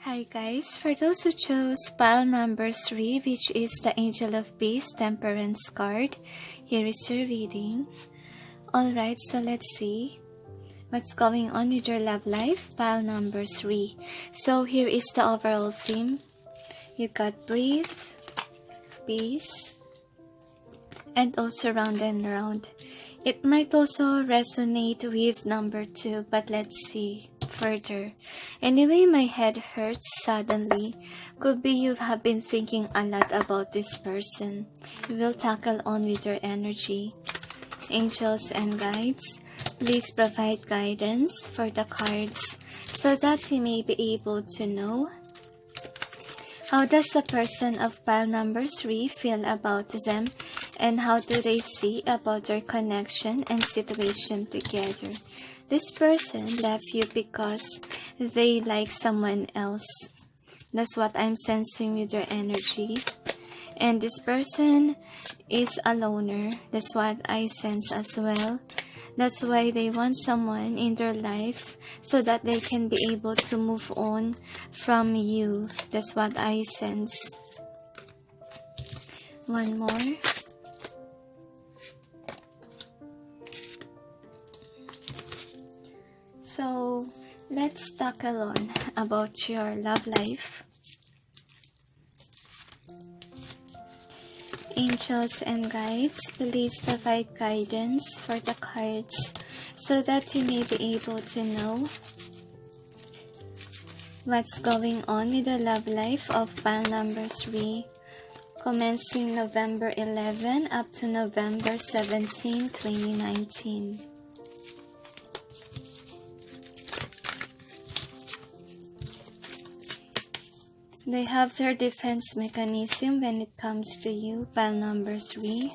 Hi guys, for those who chose pile number 3, which is the Angel of Peace Temperance card, here is your reading. Alright, so let's see what's going on with your love life, pile number 3. So here is the overall theme. You got breathe, peace, and also round and round. It might also resonate with number 2, but let's see further. Anyway, my head hurts suddenly. Could be you have been thinking a lot about this person. You will tackle on with your energy. Angels and guides, please provide guidance for the cards so that you may be able to know how does the person of pile number 3 feel about them, and how do they see about their connection and situation together. This person left you because they like someone else. That's what I'm sensing with your energy. And this person is a loner. That's what I sense as well. That's why they want someone in their life so that they can be able to move on from you. That's what I sense. One more. So, let's tackle on about your love life. Angels and guides, please provide guidance for the cards so that you may be able to know what's going on with the love life of pile number 3, commencing November 11 up to November 17, 2019. They have their defense mechanism when it comes to you, pile number 3.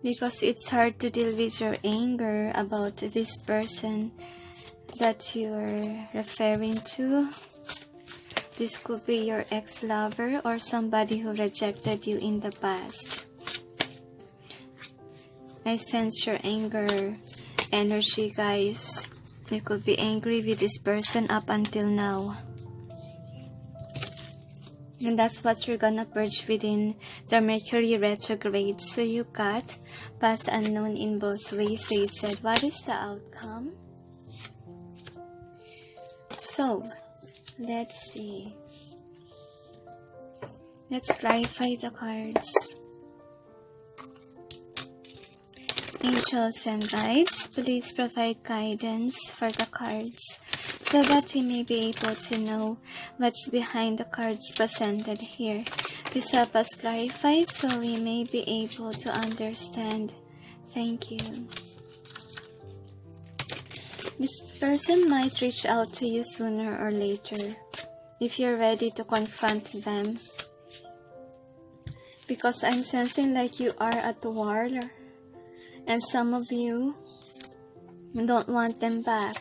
Because it's hard to deal with your anger about this person that you're referring to. This could be your ex-lover or somebody who rejected you in the past. I sense your anger energy, guys. You could be angry with this person up until now. And that's what you're gonna purge within the Mercury retrograde. So you got past unknown in both ways. They said, what is the outcome? So, let's see. Let's clarify the cards. Angels and guides, please provide guidance for the cards so that we may be able to know what's behind the cards presented here. Please help us clarify so we may be able to understand. Thank you. This person might reach out to you sooner or later if you're ready to confront them. Because I'm sensing like you are at war. And some of you don't want them back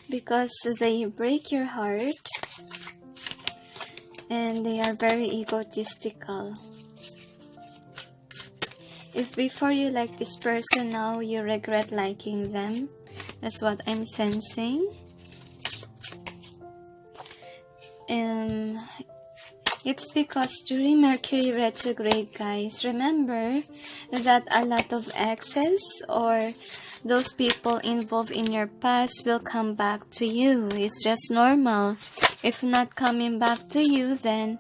because they break your heart and they are very egotistical. If before you like this person, now you regret liking them. That's what I'm sensing. It's because during Mercury retrograde, guys, remember that a lot of exes or those people involved in your past will come back to you. It's just normal. If not coming back to you, then,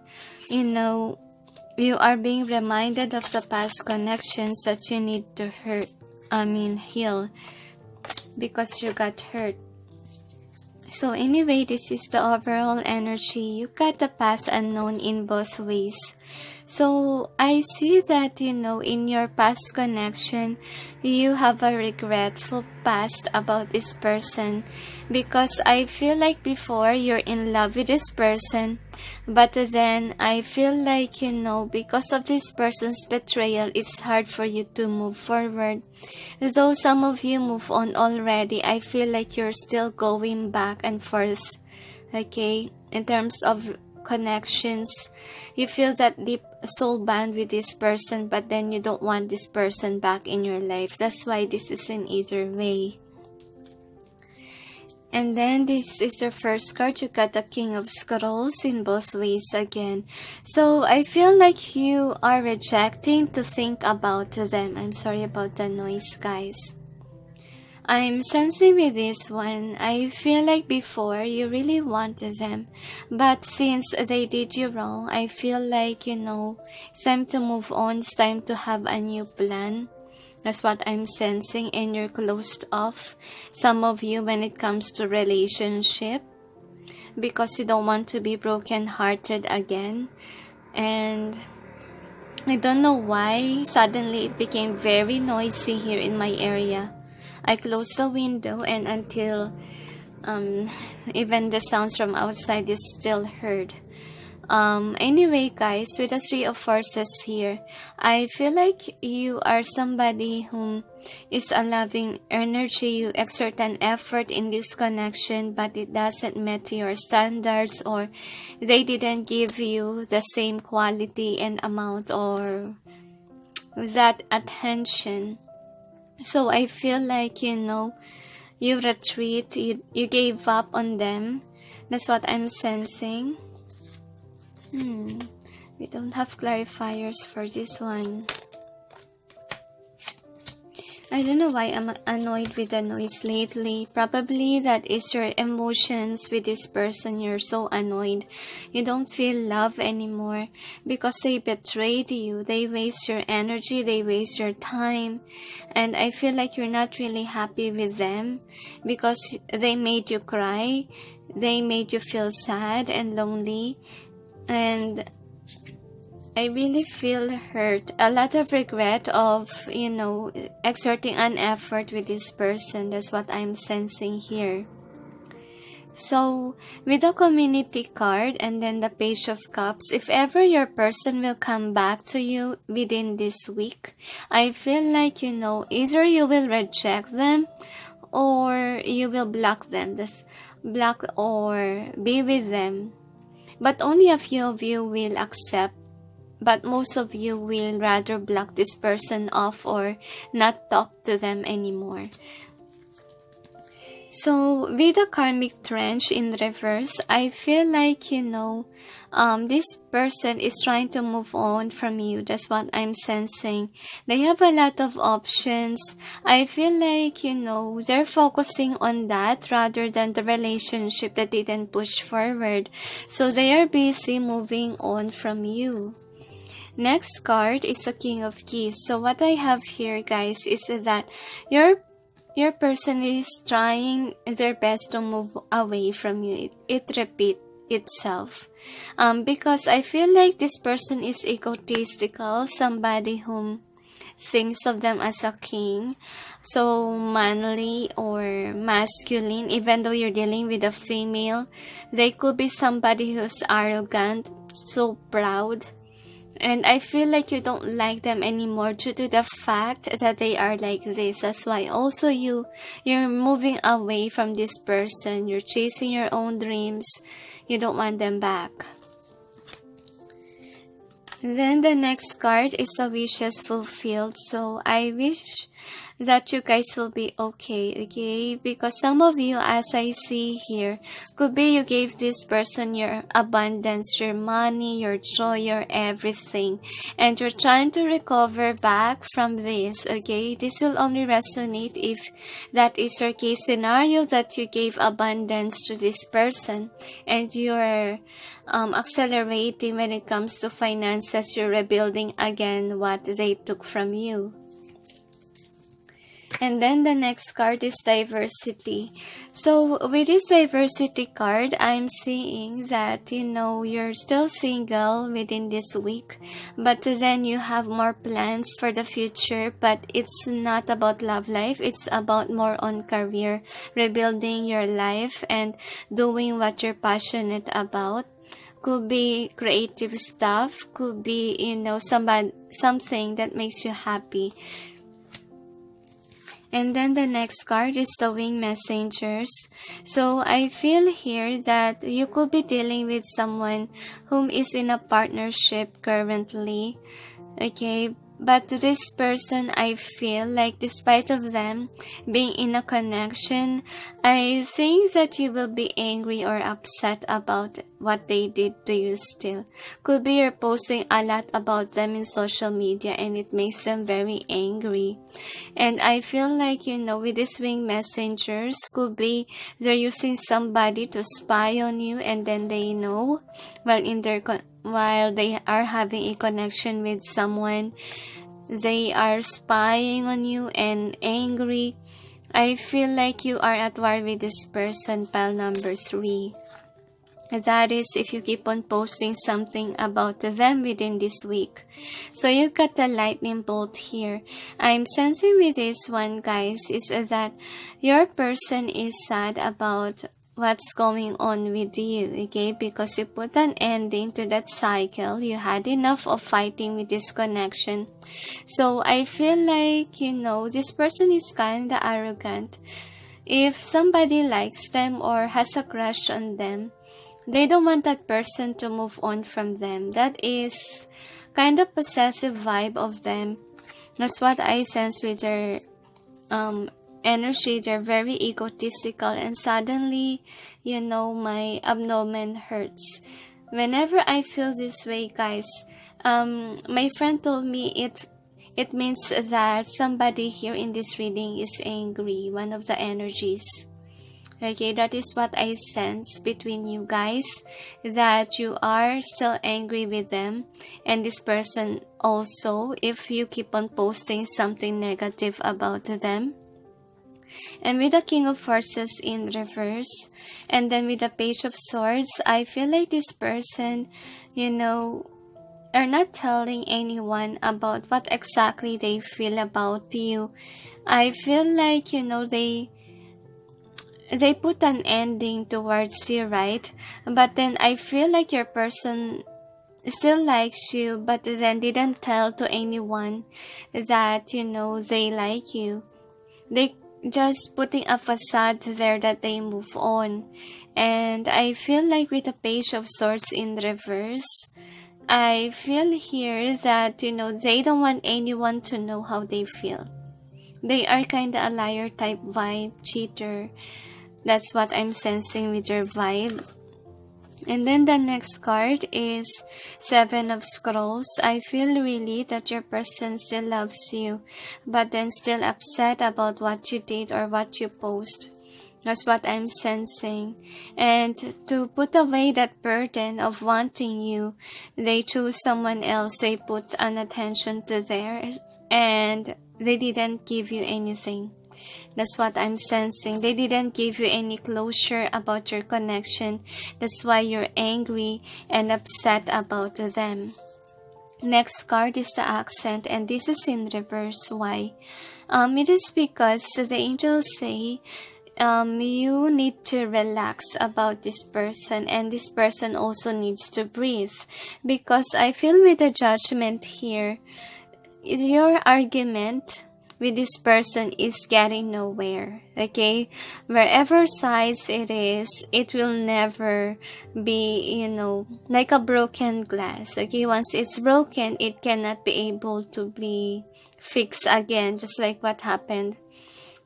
you are being reminded of the past connections that you need to heal because you got hurt. So anyway, this is the overall energy. You got the past unknown in both ways. So I see that, in your past connection, you have a regretful past about this person. Because I feel like before you're in love with this person, but then I feel like, because of this person's betrayal, it's hard for you to move forward. Though some of you move on already, I feel like you're still going back and forth, okay, in terms of connections. You feel that deep soul bond with this person, but then you don't want this person back in your life. That's why this is in either way. And then this is your first card. You got the King of Scrolls in both ways again. So I feel like you are rejecting to think about them. I'm sorry about the noise, guys. I'm sensing with this one, I feel like before you really wanted them, but since they did you wrong, I feel like, it's time to move on, it's time to have a new plan. That's what I'm sensing, and you're closed off, some of you, when it comes to relationship, because you don't want to be broken-hearted again. And I don't know why, suddenly it became very noisy here in my area. I closed the window, and until even the sounds from outside is still heard. Anyway, guys, with the Three of Forces here, I feel like you are somebody who is a loving energy. You exert an effort in this connection, but it doesn't meet your standards, or they didn't give you the same quality and amount or that attention. So I feel like, you retreat, you gave up on them. That's what I'm sensing. We don't have clarifiers for this one. I don't know why I'm annoyed with the noise lately. Probably that is your emotions with this person. You're so annoyed. You don't feel love anymore because they betrayed you. They waste your energy. They waste your time. And I feel like you're not really happy with them because they made you cry. They made you feel sad and lonely. And I really feel hurt, a lot of regret of, exerting an effort with this person. That's what I'm sensing here. So, with the Community card and then the Page of Cups, if ever your person will come back to you within this week, I feel like, either you will reject them or you will block them. Just block or be with them. But only a few of you will accept, but most of you will rather block this person off or not talk to them anymore. So, with the Karmic Trench in reverse, I feel like, this person is trying to move on from you. That's what I'm sensing. They have a lot of options. I feel like, they're focusing on that rather than the relationship that didn't push forward. So, they are busy moving on from you. Next card is the King of Keys. So, what I have here, guys, is that your person is trying their best to move away from you. It repeats itself. Because I feel like this person is egotistical, somebody whom thinks of them as a king, so manly or masculine. Even though you're dealing with a female, they could be somebody who's arrogant, so proud. And I feel like you don't like them anymore due to the fact that they are like this. That's why also you're moving away from this person. You're chasing your own dreams. You don't want them back. Then the next card is the Wishes Fulfilled. So I wish that you guys will be okay? Because some of you, as I see here, could be you gave this person your abundance, your money, your joy, your everything, and you're trying to recover back from this, okay? This will only resonate if that is your case scenario, that you gave abundance to this person, and you're accelerating when it comes to finances. You're rebuilding again what they took from you. And then the next card is Diversity. So with this Diversity card, I'm seeing that, you're still single within this week, but then you have more plans for the future, but it's not about love life. It's about more on career, rebuilding your life and doing what you're passionate about. Could be creative stuff, could be, something that makes you happy. And then the next card is the winged messengers. So I feel here that you could be dealing with someone whom is in a partnership currently. Okay, but this person, I feel like despite of them being in a connection, I think that you will be angry or upset about what they did to you still. Could be you're posting a lot about them in social media and it makes them very angry. And I feel like, with these winged messengers, could be they're using somebody to spy on you, and then they know while they are having a connection with someone, they are spying on you and angry. I feel like you are at war with this person, pile number 3. That is if you keep on posting something about them within this week. So you got the lightning bolt here. I'm sensing with this one, guys, is that your person is sad about what's going on with you, okay? Because you put an ending to that cycle. You had enough of fighting with this connection. So I feel like, this person is kinda arrogant. If somebody likes them or has a crush on them, they don't want that person to move on from them. That is kind of possessive vibe of them. That's what I sense with their energy. They're very egotistical, and suddenly, my abdomen hurts. Whenever I feel this way, guys, my friend told me it means that somebody here in this reading is angry, one of the energies. Okay, that is what I sense between you guys, that you are still angry with them, and this person also, if you keep on posting something negative about them. And with the King of Forces in reverse, and then with the Page of Swords, I feel like this person, are not telling anyone about what exactly they feel about you. I feel like, they put an ending towards you, right? But then I feel like your person still likes you, but then didn't tell to anyone that, they like you. They just putting a facade there that they move on. And I feel like with the Page of Swords in reverse, I feel here that, they don't want anyone to know how they feel. They are kinda a liar type vibe, cheater. That's what I'm sensing with your vibe. And then the next card is 7 of Scrolls. I feel really that your person still loves you, but then still upset about what you did or what you post. That's what I'm sensing. And to put away that burden of wanting you, they choose someone else. They put an attention to theirs, and they didn't give you anything. That's what I'm sensing. They didn't give you any closure about your connection. That's why you're angry and upset about them. Next card is the Accent, and this is in reverse. Why? It is because the angels say you need to relax about this person, and this person also needs to breathe, because I feel with the Judgment here, your argument with this person is getting nowhere. Okay, wherever sides it is, it will never be, like a broken glass. Okay, once it's broken, it cannot be able to be fixed again, just like what happened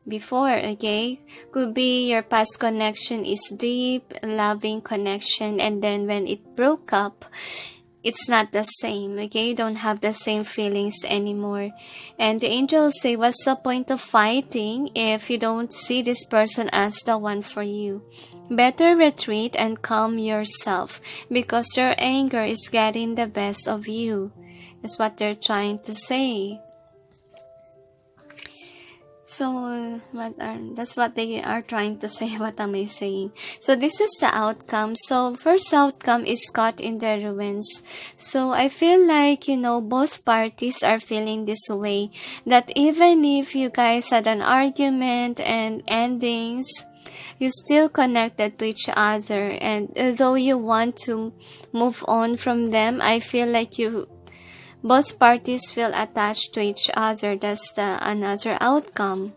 before. Okay, could be your past connection is deep, loving connection, and then when it broke up, it's not the same. Okay, you don't have the same feelings anymore. And the angels say, what's the point of fighting if you don't see this person as the one for you? Better retreat and calm yourself, because your anger is getting the best of you. That's what they're trying to say. So, that's what they are trying to say. What am I saying? So, this is the outcome. So, first outcome is caught in the ruins. So, I feel like, both parties are feeling this way. That even if you guys had an argument and endings, you still connected to each other. And though you want to move on from them, I feel like both parties feel attached to each other. That's another outcome.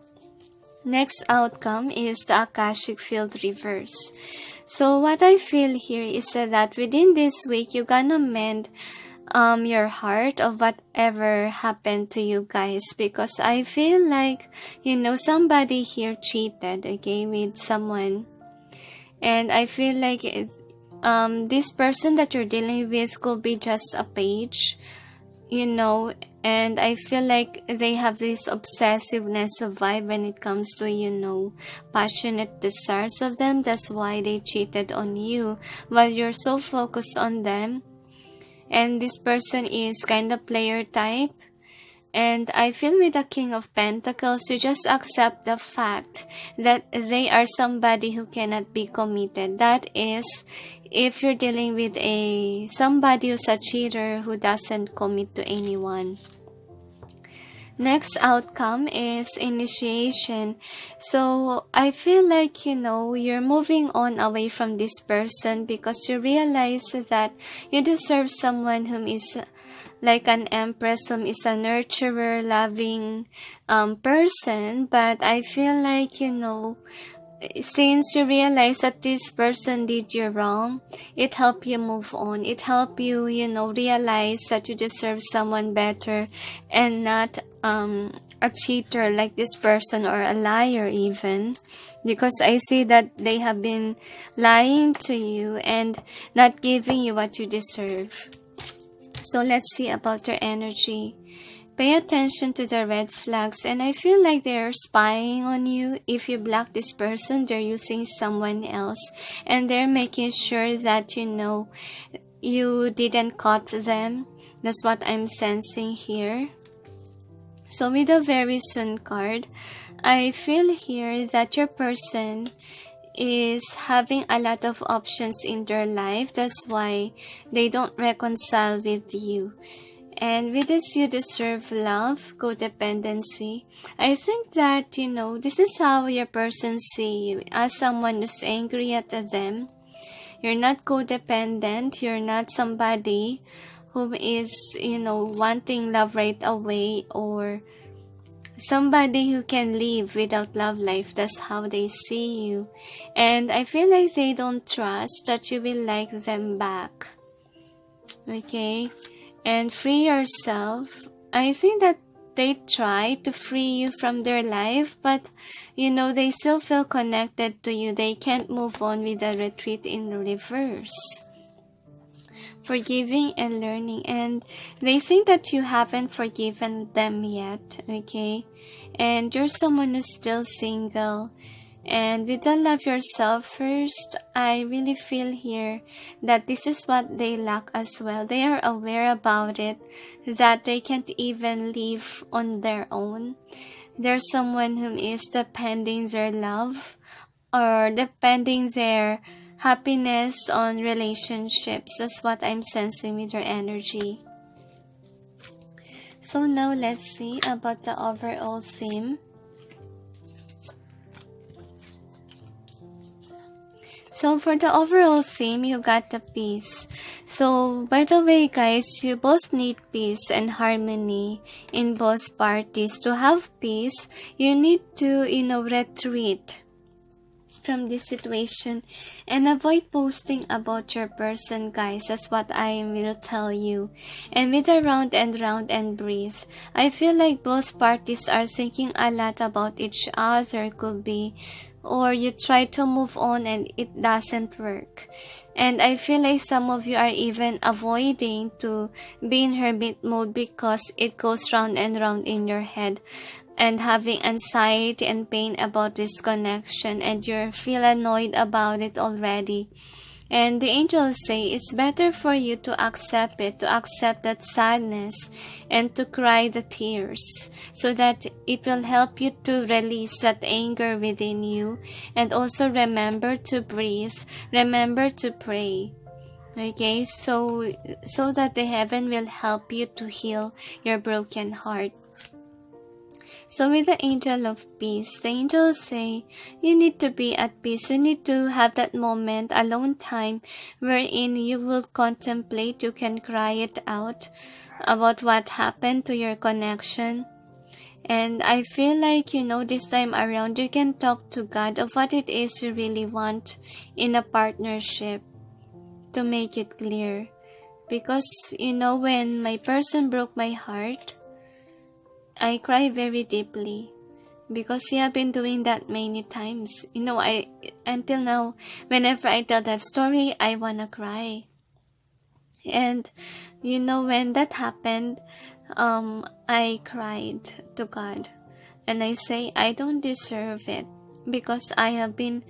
Next outcome is the Akashic Field reverse. So what I feel here is that within this week, you're gonna mend your heart of whatever happened to you guys, because I feel like, somebody here cheated, okay, with someone. And I feel like this person that you're dealing with could be just a page, and I feel like they have this obsessiveness of vibe when it comes to, passionate desires of them. That's why they cheated on you, while you're so focused on them. And this person is kind of player type. And I feel with the King of Pentacles, you just accept the fact that they are somebody who cannot be committed. That is, if you're dealing with somebody who's a cheater who doesn't commit to anyone. Next outcome is initiation. So I feel like, you're moving on away from this person because you realize that you deserve someone whom is like an empress, whom is a nurturer, loving person. But I feel like, since you realize that this person did you wrong, it helped you move on. It helped you, realize that you deserve someone better and not a cheater like this person, or a liar even. Because I see that they have been lying to you and not giving you what you deserve. So let's see about your energy. Pay attention to the red flags, and I feel like they're spying on you. If you block this person, they're using someone else, and they're making sure that you didn't caught them. That's what I'm sensing here. So with the very soon card, I feel here that your person is having a lot of options in their life. That's why they don't reconcile with you. And with this, you deserve love, codependency. I think that, this is how your person see you, as someone who's angry at them. You're not codependent. You're not somebody who is, wanting love right away, or somebody who can live without love life. That's how they see you. And I feel like they don't trust that you will like them back. Okay? And free yourself. I think that they try to free you from their life, but they still feel connected to you. They can't move on with a retreat in reverse. Forgiving and learning, and they think that you haven't forgiven them yet, okay? And you're someone who's still single. And with the love yourself first, I really feel here that this is what they lack as well. They are aware about it, that they can't even live on their own. There's someone whom is depending their love, or depending their happiness on relationships. That's what I'm sensing with your energy. So now let's see about the overall theme. So for the overall theme, you got the peace. So by the way guys, you both need peace and harmony in both parties. To have peace, you need to, retreat from this situation and avoid posting about your person, guys. That's what I will tell you. And with the round and breathe, I feel like both parties are thinking a lot about each other. Could be, or you try to move on and it doesn't work. And I feel like some of you are even avoiding to be in hermit mode because it goes round and round in your head, and having anxiety and pain about this connection, and you feel annoyed about it already. And the angels say it's better for you to accept it, to accept that sadness, and to cry the tears, so that it will help you to release that anger within you. And also remember to breathe, remember to pray. Okay, so that the heaven will help you to heal your broken heart. So with the angel of peace, the angels say you need to be at peace. You need to have that moment, alone time, wherein you will contemplate, you can cry it out about what happened to your connection. And I feel like, this time around, you can talk to God of what it is you really want in a partnership to make it clear. Because, when my person broke my heart, I cry very deeply. Because he have been doing that many times. Until now, whenever I tell that story, I wanna cry. And, when that happened, I cried to God. And I say, I don't deserve it. Because I have been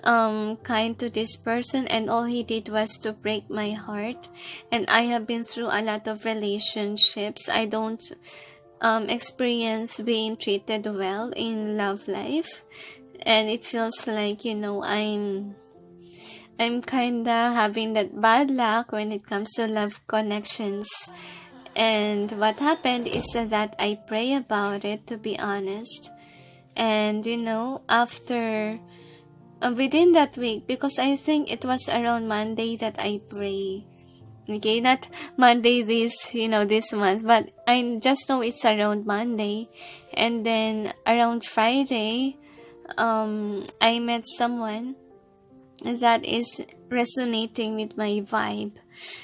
kind to this person, and all he did was to break my heart. And I have been through a lot of relationships. I don't experience being treated well in love life, and it feels like I'm kinda having that bad luck when it comes to love connections. And what happened is that I pray about it, to be honest. And after within that week, because I think it was around Monday that I pray. Okay, not Monday this month, but I just know it's around Monday. And then around Friday, I met someone that is resonating with my vibe.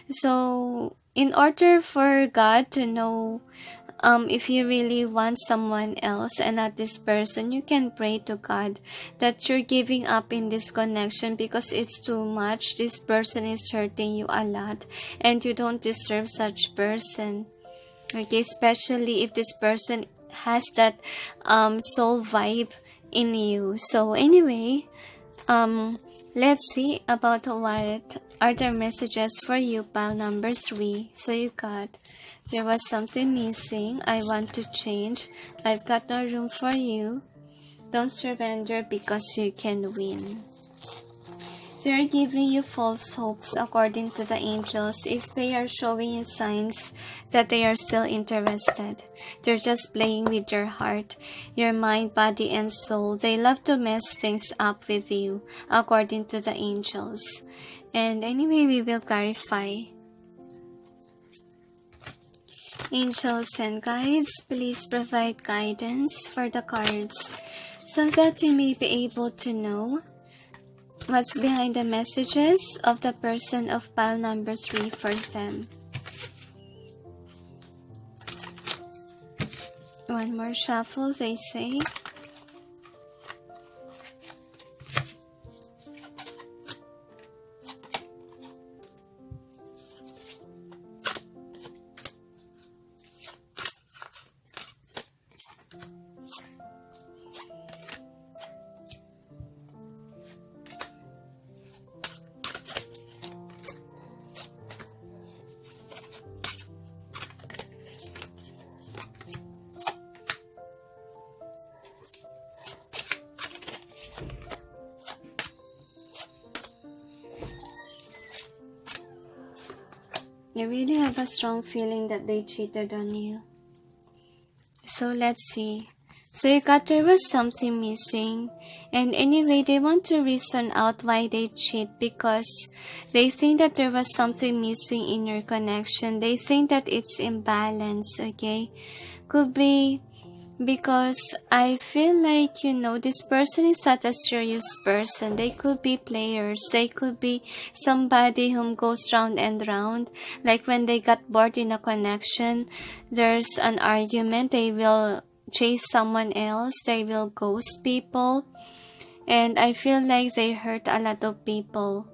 So, in order for God to know if you really want someone else and not this person, you can pray to God that you're giving up in this connection because it's too much. This person is hurting you a lot and you don't deserve such person. Okay, especially if this person has that soul vibe in you. So anyway, let's see about what are the messages for you, pile number 3. So you got, there was something missing. I want to change. I've got no room for you. Don't surrender because you can win. They're giving you false hopes according to the angels if they are showing you signs that they are still interested. They're just playing with your heart, your mind, body, and soul. They love to mess things up with you according to the angels. And anyway, we will clarify. Angels and guides, please provide guidance for the cards so that you may be able to know what's behind the messages of the person of pile number 3 for them. One more shuffle, they say. You really have a strong feeling that they cheated on you. So let's see. So you got there was something missing. And anyway, they want to reason out why they cheat because they think that there was something missing in your connection. They think that it's imbalance, okay? Could be because I feel like, this person is not a serious person. They could be players. They could be somebody whom goes round and round. Like when they got bored in a connection, there's an argument. They will chase someone else. They will ghost people. And I feel like they hurt a lot of people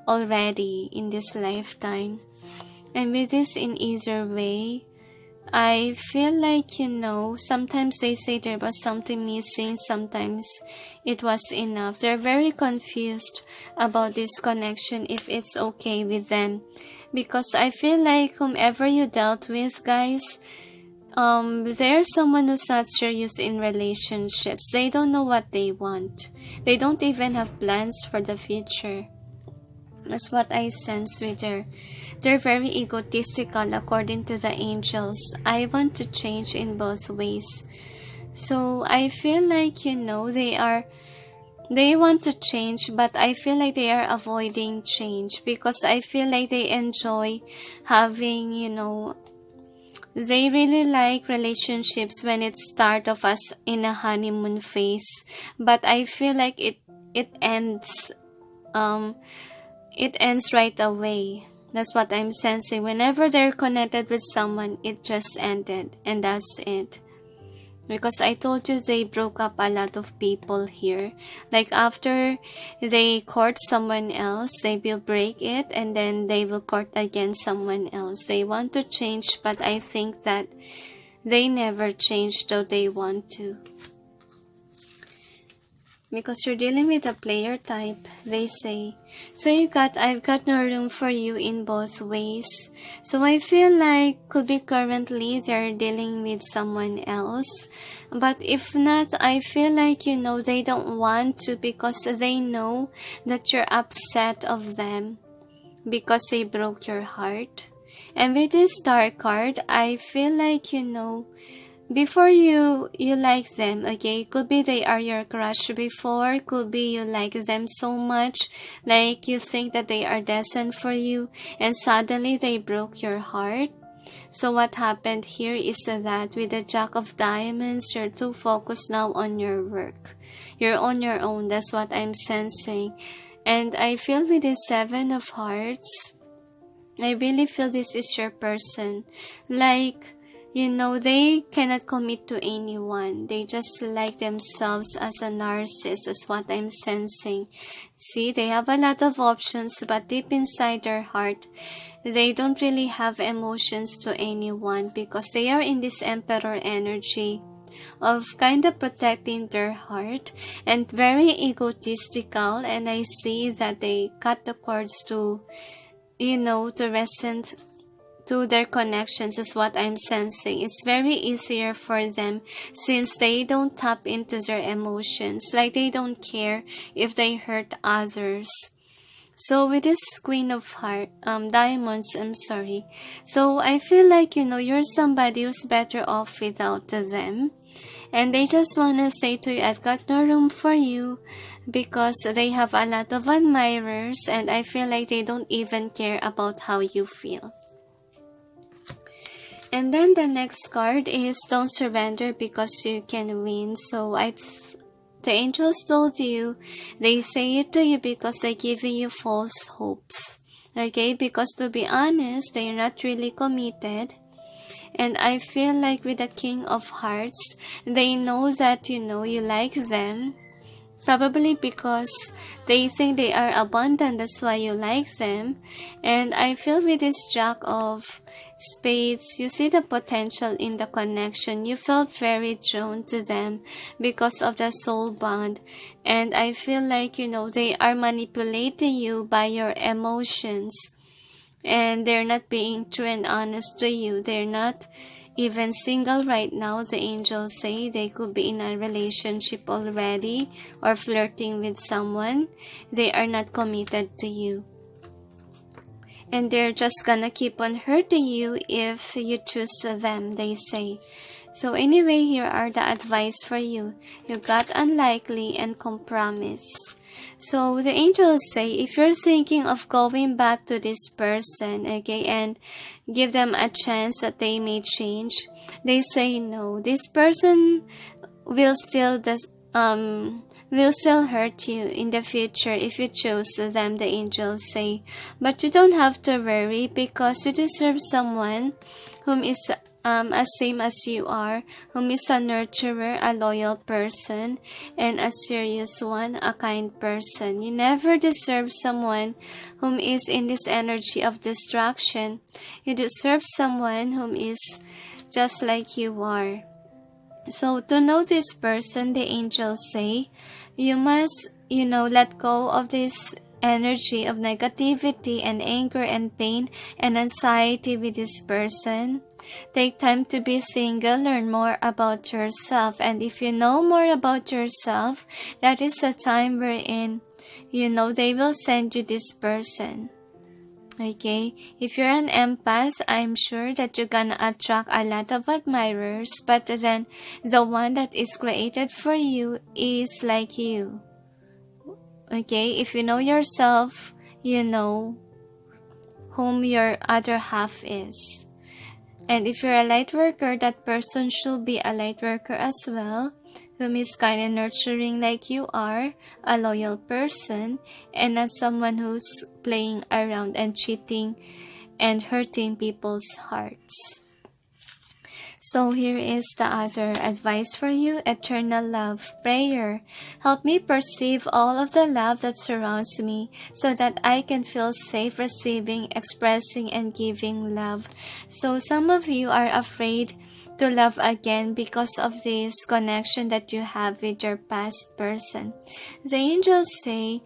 already in this lifetime. And with this in either way, I feel like, sometimes they say there was something missing, sometimes it was enough. They're very confused about this connection, if it's okay with them. Because I feel like whomever you dealt with, guys, they're someone who's not serious in relationships. They don't know what they want. They don't even have plans for the future. That's what I sense with her. They're very egotistical according to the angels. I want to change in both ways. So I feel like, they want to change, but I feel like they are avoiding change because I feel like they enjoy having, They really like relationships when it start off as in a honeymoon phase, but I feel like it ends it ends right away. That's what I'm sensing. Whenever they're connected with someone, it just ended, and that's it. Because I told you they broke up a lot of people here. Like after they court someone else, they will break it and then they will court again someone else. They want to change, but I think that they never change though they want to. Because you're dealing with a player type, they say. So I've got no room for you in both ways. So I feel like could be currently they're dealing with someone else. But if not, I feel like, they don't want to because they know that you're upset of them because they broke your heart. And with this star card, I feel like, before you like them, okay? Could be they are your crush before. Could be you like them so much, like you think that they are destined for you, and suddenly they broke your heart. So what happened here is that with the Jack of Diamonds, you're too focused now on your work. You're on your own. That's what I'm sensing. And I feel with the Seven of Hearts, I really feel this is your person. Like, they cannot commit to anyone. They just like themselves as a narcissist, is what I'm sensing. See, they have a lot of options, but deep inside their heart, they don't really have emotions to anyone because they are in this Emperor energy of kind of protecting their heart and very egotistical. And I see that they cut the cords to resent to their connections is what I'm sensing. It's very easier for them since they don't tap into their emotions. Like they don't care if they hurt others. So with this Queen of Diamonds, I'm sorry. So I feel like, you're somebody who's better off without them. And they just want to say to you, I've got no room for you. Because they have a lot of admirers and I feel like they don't even care about how you feel. And then the next card is don't surrender because you can win. So the angels told you, they say it to you because they're giving you false hopes. Okay, because to be honest, they're not really committed. And I feel like with the King of Hearts, they know that you like them. Probably because they think they are abundant, that's why you like them. And I feel with this Jack of Spades, you see the potential in the connection. You felt very drawn to them because of the soul bond. And I feel like, they are manipulating you by your emotions. And they're not being true and honest to you. They're not even single right now. The angels say they could be in a relationship already or flirting with someone. They are not committed to you. And they're just gonna keep on hurting you if you choose them, they say. So anyway, here are the advice for you. You got unlikely and compromise. So the angels say if you're thinking of going back to this person, okay, and give them a chance that they may change, they say no. This person will still hurt you in the future if you choose them, the angels say. But you don't have to worry because you deserve someone whom is as same as you are, whom is a nurturer, a loyal person, and a serious one, a kind person. You never deserve someone whom is in this energy of distraction. You deserve someone whom is just like you are. So to know this person, the angels say, you must, let go of this energy of negativity and anger and pain and anxiety with this person. Take time to be single, learn more about yourself. And if you know more about yourself, that is a time wherein, they will send you this person. Okay, if you're an empath, I'm sure that you're gonna attract a lot of admirers, but then the one that is created for you is like you. Okay, if you know yourself, you know whom your other half is. And if you're a light worker, that person should be a light worker as well, whom is kind and nurturing like you are, a loyal person, and not someone who's playing around and cheating and hurting people's hearts. So here is the other advice for you. Eternal love prayer. Help me perceive all of the love that surrounds me so that I can feel safe receiving, expressing, and giving love. So some of you are afraid to love again because of this connection that you have with your past person. The angels say,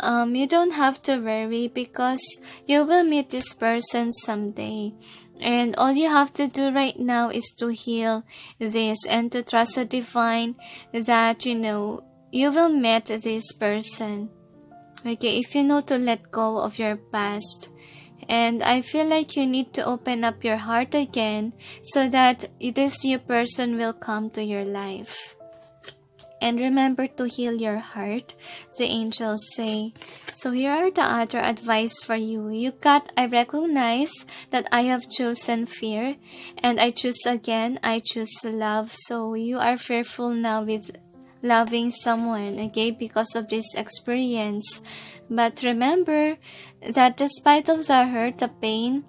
you don't have to worry because you will meet this person someday. And all you have to do right now is to heal this and to trust the divine that, you will meet this person. Okay, if you know to let go of your past. And I feel like you need to open up your heart again so that this new person will come to your life. And remember to heal your heart, the angels say. So here are the other advice for you. I recognize that I have chosen fear, and I choose again, I choose love. So you are fearful now with loving someone, okay, because of this experience. But remember that despite of the hurt, the pain,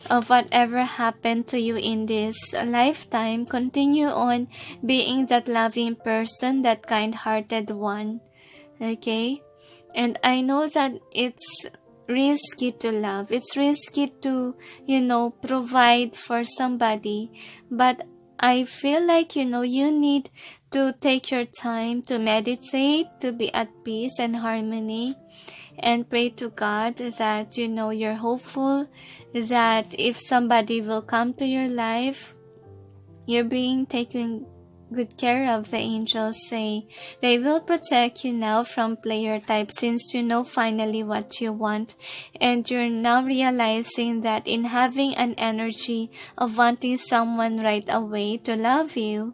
of whatever happened to you in this lifetime, continue on being that loving person, that kind-hearted one, okay? And I know that it's risky to love. It's risky to, provide for somebody. But I feel like, you need to take your time to meditate, to be at peace and harmony, and pray to God that, you're hopeful that if somebody will come to your life, you're being taken good care of. The angels say they will protect you now from player type, since you know finally what you want, and you're now realizing that in having an energy of wanting someone right away to love you,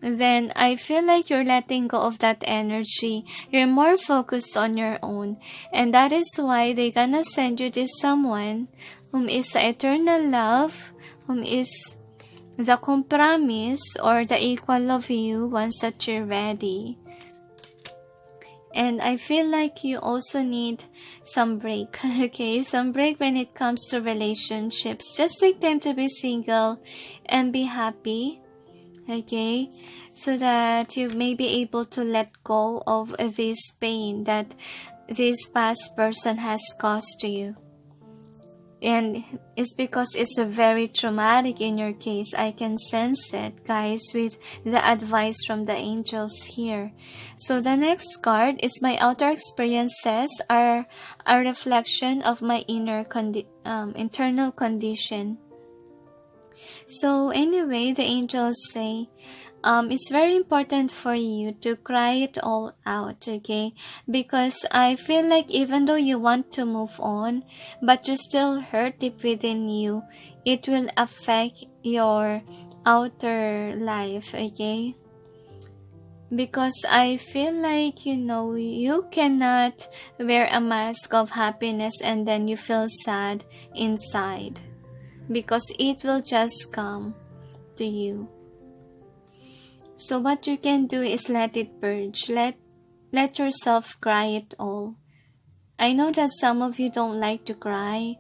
then I feel like you're letting go of that energy. You're more focused on your own, and that is why they're gonna send you this someone whom is the eternal love, whom is the compromise or the equal of you once that you're ready. And I feel like you also need some break, okay? Some break when it comes to relationships. Just take time to be single and be happy, okay? So that you may be able to let go of this pain that this past person has caused to you. And it's because it's a very traumatic in your case. I can sense it, guys, with the advice from the angels here. So the next card is my outer experiences are a reflection of my internal condition. So anyway, the angels say, it's very important for you to cry it all out, okay? Because I feel like even though you want to move on, but you still hurt deep within you, it will affect your outer life, okay? Because I feel like, you cannot wear a mask of happiness and then you feel sad inside. Because it will just come to you. So what you can do is let it purge. Let yourself cry it all. I know that some of you don't like to cry,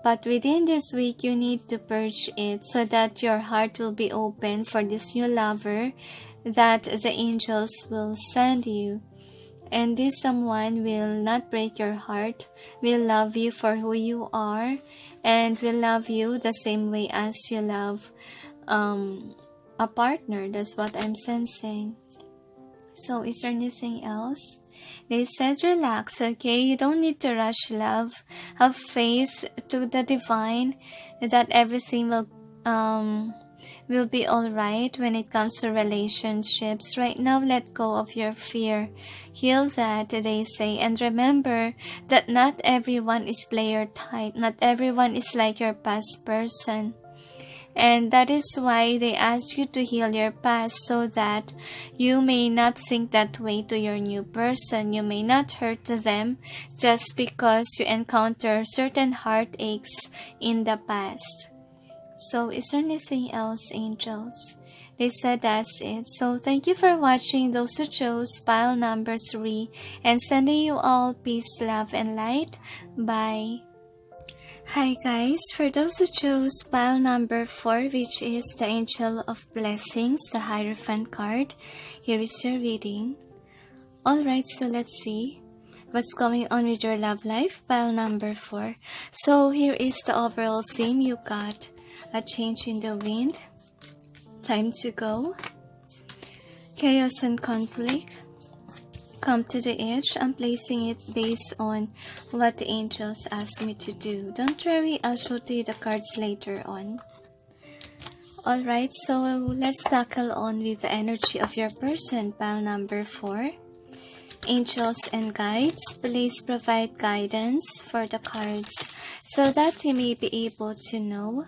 but within this week you need to purge it so that your heart will be open for this new lover that the angels will send you. And this someone will not break your heart, will love you for who you are, and will love you the same way as you love a partner. That's what I'm sensing. So is there anything else? They said relax, okay? You don't need to rush love. Have faith to the divine that everything will be alright when it comes to relationships. Right now, let go of your fear. Heal that, they say. And remember that not everyone is player type. Not everyone is like your past person. And that is why they ask you to heal your past, so that you may not think that way to your new person. You may not hurt them just because you encounter certain heartaches in the past. So is there anything else, angels? They said that's it. So thank you for watching, those who chose pile number 3, and sending you all peace, love, and light. Bye. Hi guys, for those who chose pile number 4, which is the Angel of Blessings, the Hierophant card, here is your reading. Alright, so let's see what's going on with your love life, pile number 4. So here is the overall theme. You got a change in the wind, time to go, chaos and conflict, come to the edge. I'm placing it based on what the angels asked me to do. Don't worry, I'll show to you the cards later on. Alright, so let's tackle on with the energy of your person, pile number 4. Angels and guides, please provide guidance for the cards so that you may be able to know,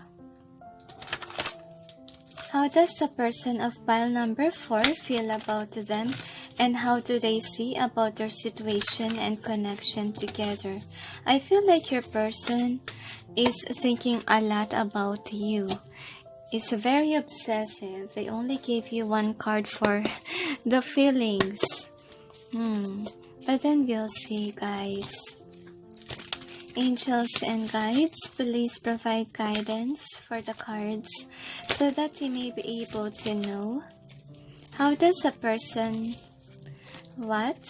how does the person of pile number 4 feel about them, and how do they see about their situation and connection together? I feel like your person is thinking a lot about you. It's very obsessive. They only gave you one card for the feelings. But then we'll see, guys. Angels and guides, please provide guidance for the cards so that you may be able to know, how does a person... What?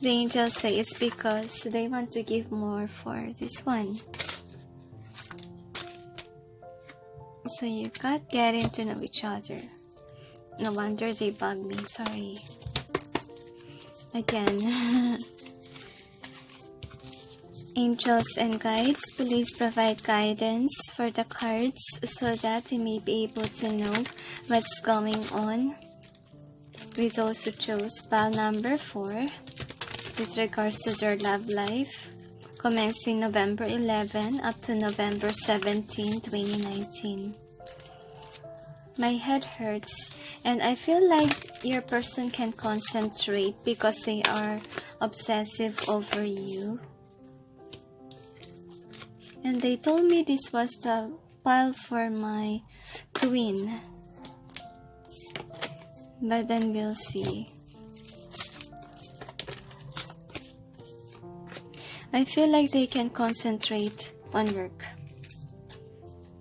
The angels say it's because they want to give more for this one. So you got getting to know each other. No wonder they bug me, sorry. Again. Angels and guides, please provide guidance for the cards so that you may be able to know what's going on with those who chose pile number 4 with regards to their love life, commencing November 11 up to November 17, 2019. My head hurts, and I feel like your person can concentrate because they are obsessive over you. And they told me this was the pile for my twin. But then we'll see. I feel like they can concentrate on work.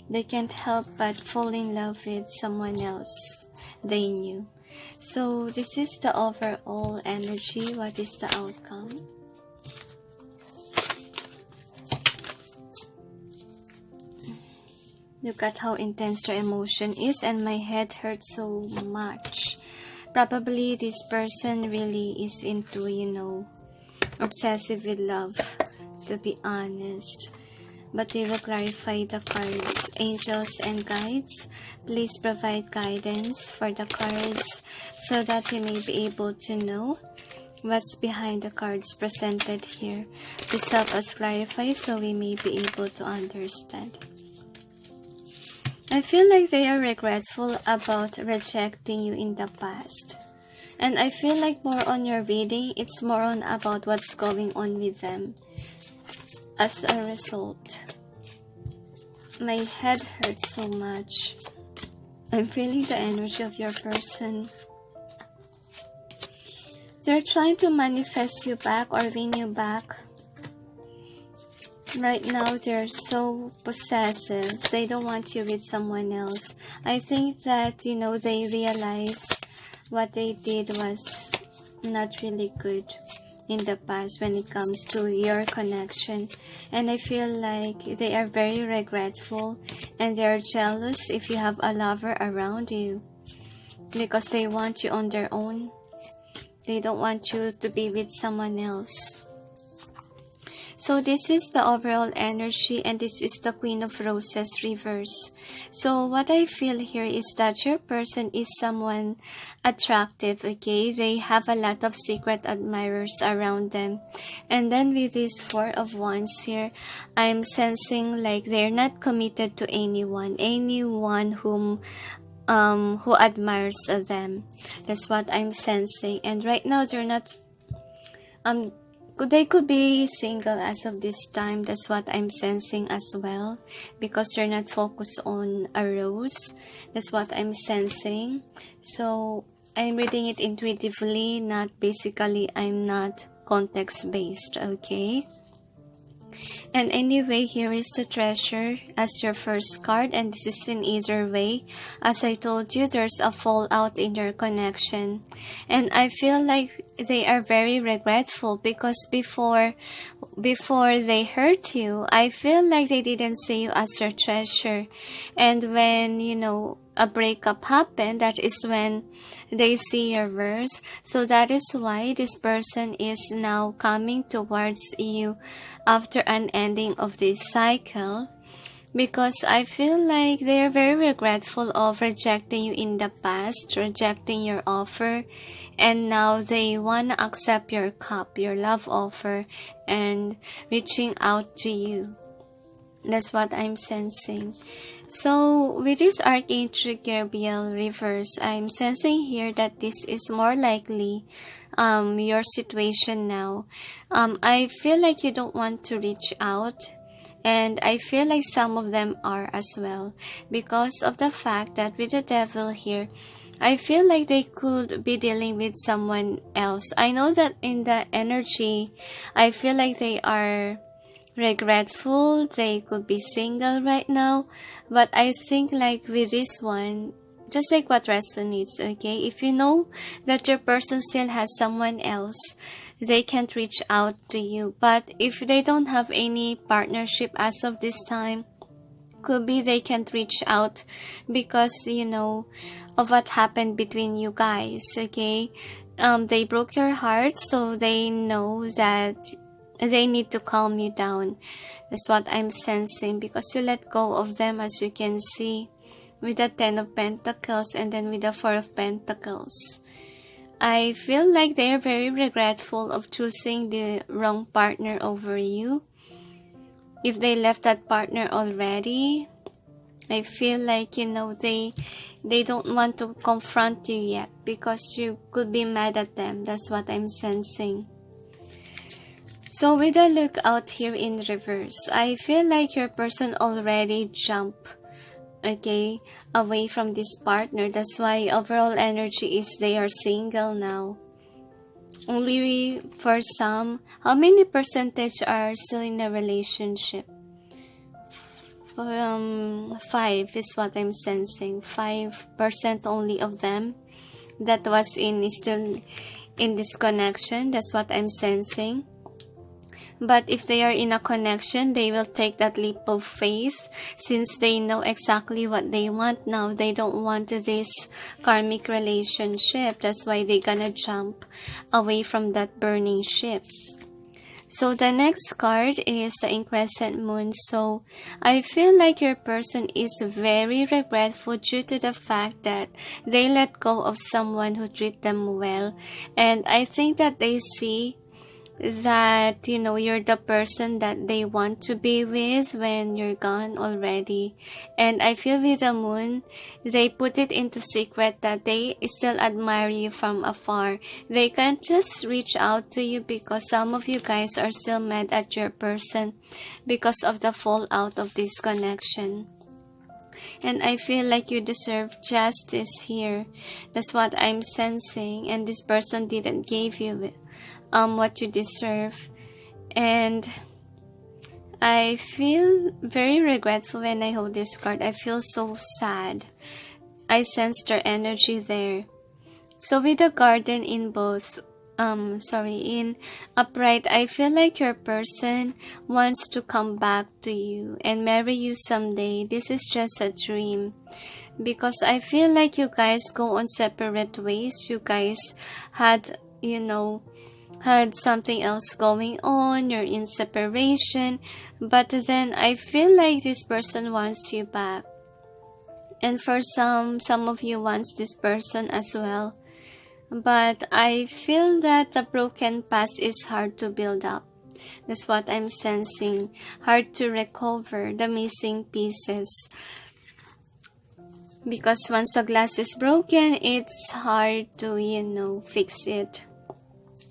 They can't help but fall in love with someone else they knew. So this is the overall energy. What is the outcome? Look at how intense their emotion is, and my head hurts so much. Probably this person really is into, obsessive with love, to be honest. But they will clarify the cards. Angels and guides, please provide guidance for the cards so that you may be able to know what's behind the cards presented here. Please help us clarify so we may be able to understand. I feel like they are regretful about rejecting you in the past. And I feel like more on your reading, it's more on about what's going on with them. As a result, my head hurts so much. I'm feeling the energy of your person. They're trying to manifest you back or win you back. Right now, they're so possessive. They don't want you with someone else. I think that, they realize what they did was not really good in the past when it comes to your connection. And I feel like they are very regretful and they are jealous if you have a lover around you. Because they want you on their own. They don't want you to be with someone else. So this is the overall energy, and this is the Queen of Roses reverse. So what I feel here is that your person is someone attractive, okay? They have a lot of secret admirers around them. And then with this Four of Wands here, I'm sensing like they're not committed to anyone who admires them. That's what I'm sensing. And right now they're not They could be single as of this time. That's what I'm sensing as well. Because you're not focused on a rose. That's what I'm sensing. So, I'm reading it intuitively, not basically, I'm not context-based, okay? And anyway, here is the treasure as your first card, and this is in either way. As I told you, there's a fallout in your connection. And I feel like they are very regretful because before they hurt you, I feel like they didn't see you as their treasure. And when, a breakup happened, that is when they see your worth. So that is why this person is now coming towards you after an ending of this cycle. Because I feel like they are very regretful of rejecting you in the past, rejecting your offer, and now they want to accept your cup, your love offer, and reaching out to you. That's what I'm sensing. So, with this Archangel Gabriel reverse, I'm sensing here that this is more likely your situation now. I feel like you don't want to reach out. And I feel like some of them are as well. Because of the fact that with the devil here, I feel like they could be dealing with someone else. I know that in the energy, I feel like they are regretful. They could be single right now. But I think like with this one, just like what resonates, okay? If you know that your person still has someone else, they can't reach out to you. But if they don't have any partnership as of this time, could be they can't reach out because, of what happened between you guys, okay? They broke your heart, so they know that they need to calm you down. That's what I'm sensing because you let go of them, as you can see, with the 10 of Pentacles and then with the 4 of Pentacles. I feel like they are very regretful of choosing the wrong partner over you. If they left that partner already, I feel like, they don't want to confront you yet because you could be mad at them. That's what I'm sensing. So with a look out here in reverse, I feel like your person already jumped, okay, away from this partner. That's why overall energy is they are single now. Only for some, how many percentage are still in a relationship? 5 is what I'm sensing. 5% only of them that was still in this connection. That's what I'm sensing. But if they are in a connection, they will take that leap of faith since they know exactly what they want now. They don't want this karmic relationship. That's why they're gonna jump away from that burning ship. So the next card is the Crescent Moon. So I feel like your person is very regretful due to the fact that they let go of someone who treat them well. And I think that they see that you're the person that they want to be with when you're gone already. And I feel with the moon, they put it into secret that they still admire you from afar. They can't just reach out to you because some of you guys are still mad at your person because of the fallout of this connection. And I feel like you deserve justice here. That's what I'm sensing. And this person didn't give you what you deserve. And I feel very regretful when I hold this card. I feel so sad. I sense their energy there. So with the Garden in both, in upright, I feel like your person wants to come back to you and marry you someday. This is just a dream. Because I feel like you guys go on separate ways. You guys had, had something else going on, you're in separation, but then I feel like this person wants you back. And for some of you wants this person as well. But I feel that the broken past is hard to build up. That's what I'm sensing. Hard to recover the missing pieces. Because once a glass is broken, it's hard to, fix it.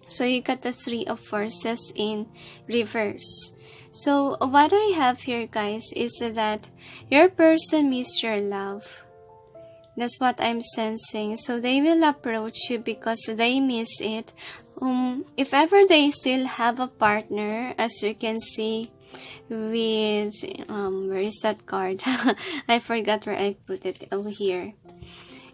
So you got the Three of Forces in reverse. So what I have here, guys, is that your person miss your love. That's what I'm sensing. So they will approach you because they miss it. If ever they still have a partner, as you can see with, where is that card? I forgot where I put it. Oh, here.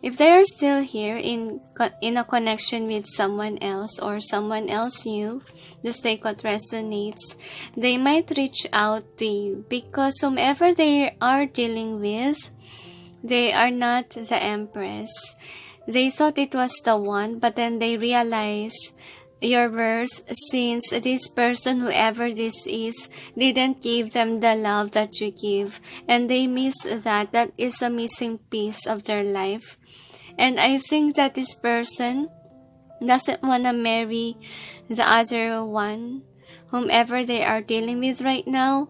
If they are still here in a connection with someone else or someone else new, just take what resonates, they might reach out to you because whomever they are dealing with, they are not the Empress. They thought it was the one, but then they realize your worth since this person, whoever this is, didn't give them the love that you give. And they miss that. That is a missing piece of their life. And I think that this person doesn't want to marry the other one, whomever they are dealing with right now,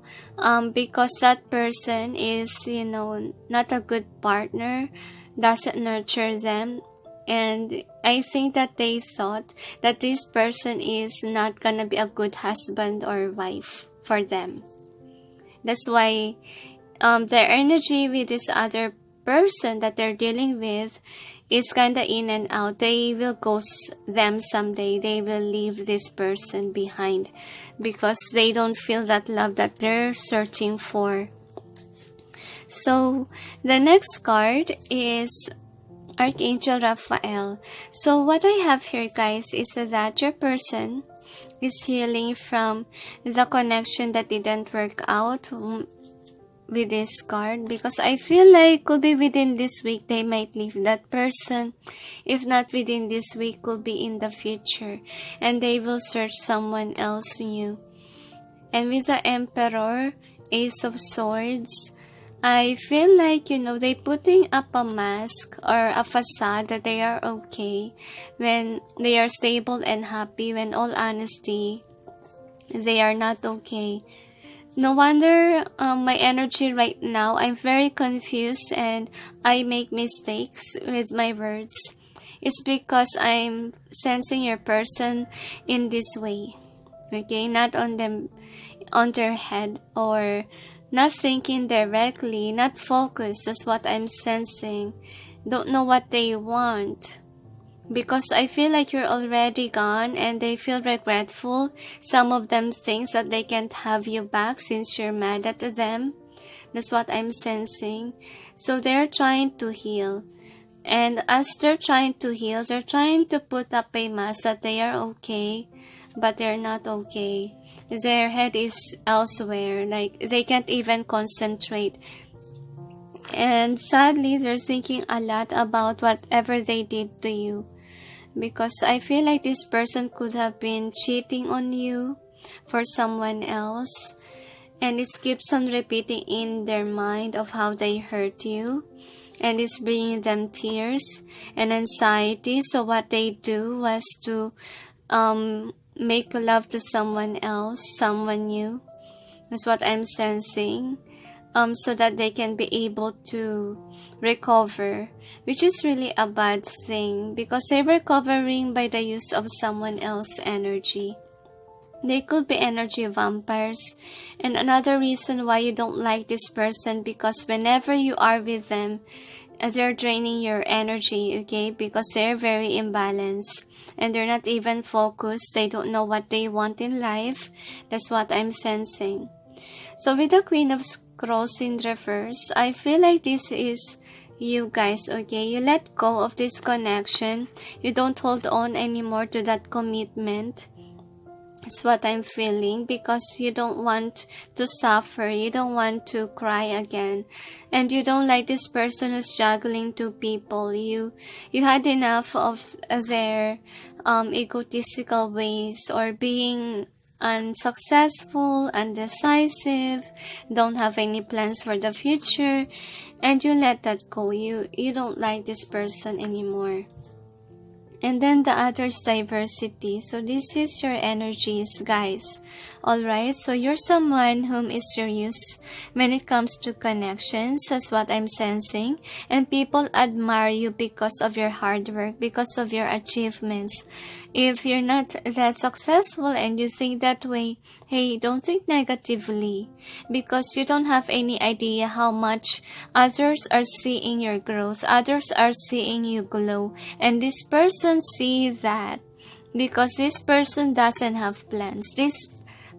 because that person is, not a good partner, doesn't nurture them. And I think that they thought that this person is not gonna be a good husband or wife for them. That's why their energy with this other person that they're dealing with is kind of in and out. They will ghost them someday. They will leave this person behind because they don't feel that love that they're searching for. So the next card is Archangel Raphael. So what I have here, guys, is that your person is healing from the connection that didn't work out with this card, because I feel like could be within this week they might leave that person. If not within this week, could be in the future, and they will search someone else new. And with the Emperor, Ace of Swords, I feel like, they putting up a mask or a facade that they are okay when they are stable and happy, when all honesty, they are not okay. No wonder my energy right now, I'm very confused and I make mistakes with my words. It's because I'm sensing your person in this way. Okay, not on their head, or not thinking directly, not focused. That's what I'm sensing. Don't know what they want. Because I feel like you're already gone and they feel regretful. Some of them think that they can't have you back since you're mad at them. That's what I'm sensing. So they're trying to heal. And as they're trying to heal, they're trying to put up a mask that they are okay, but they're not okay. Their head is elsewhere. Like, they can't even concentrate. And sadly, they're thinking a lot about whatever they did to you. Because I feel like this person could have been cheating on you for someone else. And it keeps on repeating in their mind of how they hurt you. And it's bringing them tears and anxiety. So what they do was to make love to someone else, someone new. That's what I'm sensing. So that they can be able to recover, which is really a bad thing because they're recovering by the use of someone else's energy. They could be energy vampires. And another reason why you don't like this person, because whenever you are with them, they're draining your energy, okay? Because they're very imbalanced and they're not even focused. They don't know what they want in life. That's what I'm sensing. So with the Queen of Cross in reverse, I feel like this is you guys, okay? You let go of this connection. You don't hold on anymore to that commitment. That's what I'm feeling, because you don't want to suffer. You don't want to cry again. And you don't like this person who's juggling two people. You had enough of their egotistical ways, or being unsuccessful, undecisive, don't have any plans for the future, and you let that go. You don't like this person anymore. And then the other is diversity. So this is your energies, guys. Alright, so you're someone whom is serious when it comes to connections, that's what I'm sensing. And people admire you because of your hard work, because of your achievements. If you're not that successful and you think that way, hey, don't think negatively, because you don't have any idea how much others are seeing your growth, others are seeing you glow, and this person sees that. Because this person doesn't have plans. This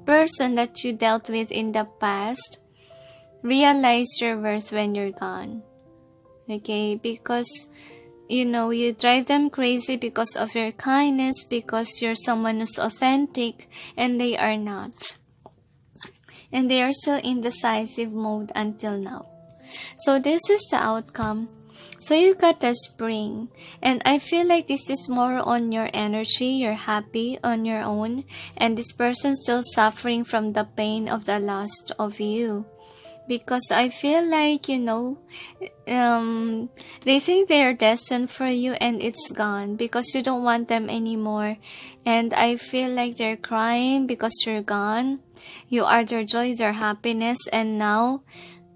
person that you dealt with in the past realize your worth when you're gone. Okay? Because, you drive them crazy because of your kindness, because you're someone who's authentic, and they are not. And they are still in decisive mode until now. So this is the outcome. So you got the spring, and I feel like this is more on your energy. You're happy on your own, and this person still suffering from the pain of the loss of you, because I feel like they think they are destined for you and it's gone because you don't want them anymore. And I feel like they're crying because you're gone. You are their joy, their happiness, and now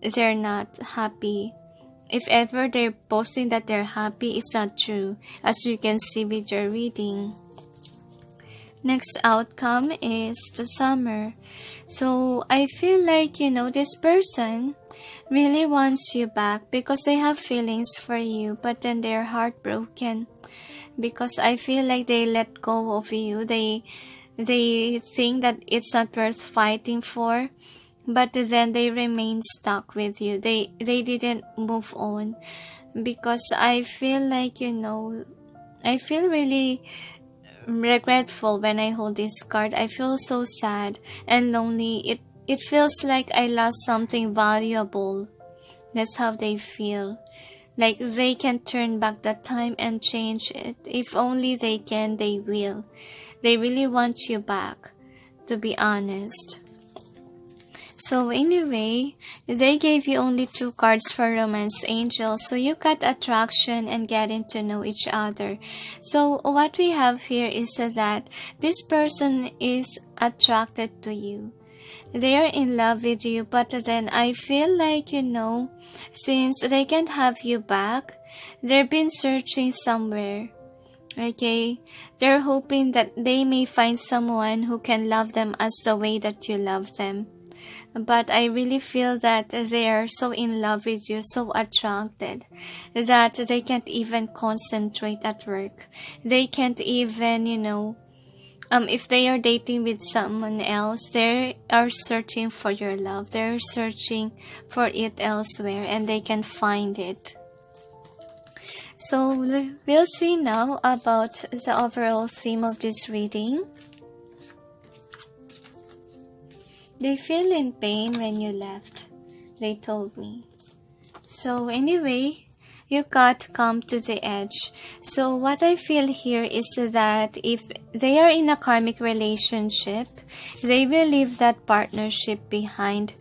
they're not happy. If ever they're posting that they're happy, it's not true, as you can see with your reading. Next outcome is the summer. So I feel like, this person really wants you back because they have feelings for you, but then they're heartbroken because I feel like they let go of you. They think that it's not worth fighting for. But then they remain stuck with you. They didn't move on. Because I feel like, I feel really regretful when I hold this card. I feel so sad and lonely. It feels like I lost something valuable. That's how they feel. Like they can turn back the time and change it. If only they can, they will. They really want you back, to be honest. So anyway, they gave you only 2 cards for Romance Angel. So you got attraction and getting to know each other. So what we have here is that this person is attracted to you. They are in love with you, but then I feel like, since they can't have you back, they've been searching somewhere. Okay? They're hoping that they may find someone who can love them as the way that you love them. But I really feel that they are so in love with you, so attracted, that they can't even concentrate at work. They can't even, if they are dating with someone else, they are searching for your love. They're searching for it elsewhere, and they can find it. So we'll see now about the overall theme of this reading. They feel in pain when you left, they told me. So anyway, you got come to the edge. So what I feel here is that if they are in a karmic relationship, they will leave that partnership behind.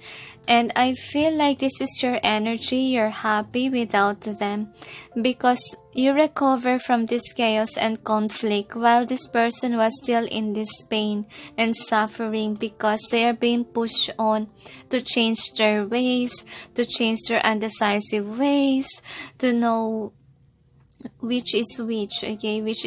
And I feel like this is your energy. You're happy without them because you recover from this chaos and conflict while this person was still in this pain and suffering because they are being pushed on to change their ways, to change their undecisive ways, to know which is which, okay, which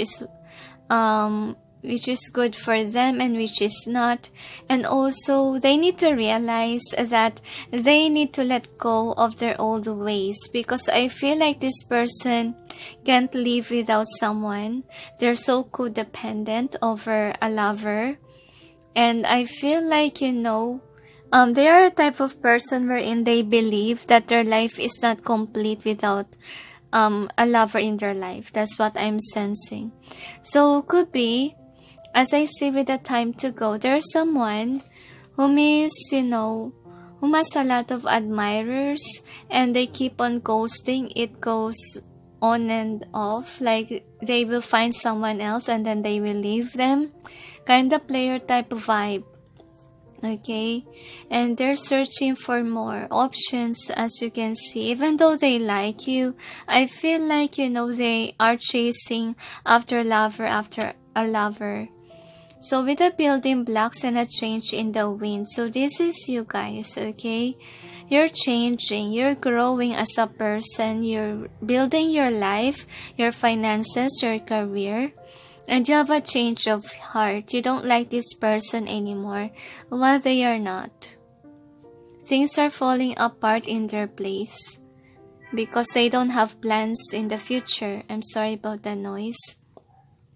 is good for them and which is not. And also they need to realize that they need to let go of their old ways, because I feel like this person can't live without someone. They're so codependent over a lover, and I feel like they are a type of person wherein they believe that their life is not complete without a lover in their life. That's what I'm sensing. So could be, as I see with the time to go, there's someone whom is, whom has a lot of admirers, and they keep on ghosting. It goes on and off, like they will find someone else and then they will leave them. Kind of player type of vibe. Okay, and they're searching for more options, as you can see. Even though they like you, I feel like they are chasing after a lover, So with the building blocks and a change in the wind. So this is you guys, okay? You're changing, you're growing as a person, you're building your life, your finances, your career, and you have a change of heart. You don't like this person anymore, while they are not. Things are falling apart in their place because they don't have plans in the future. I'm sorry about the noise.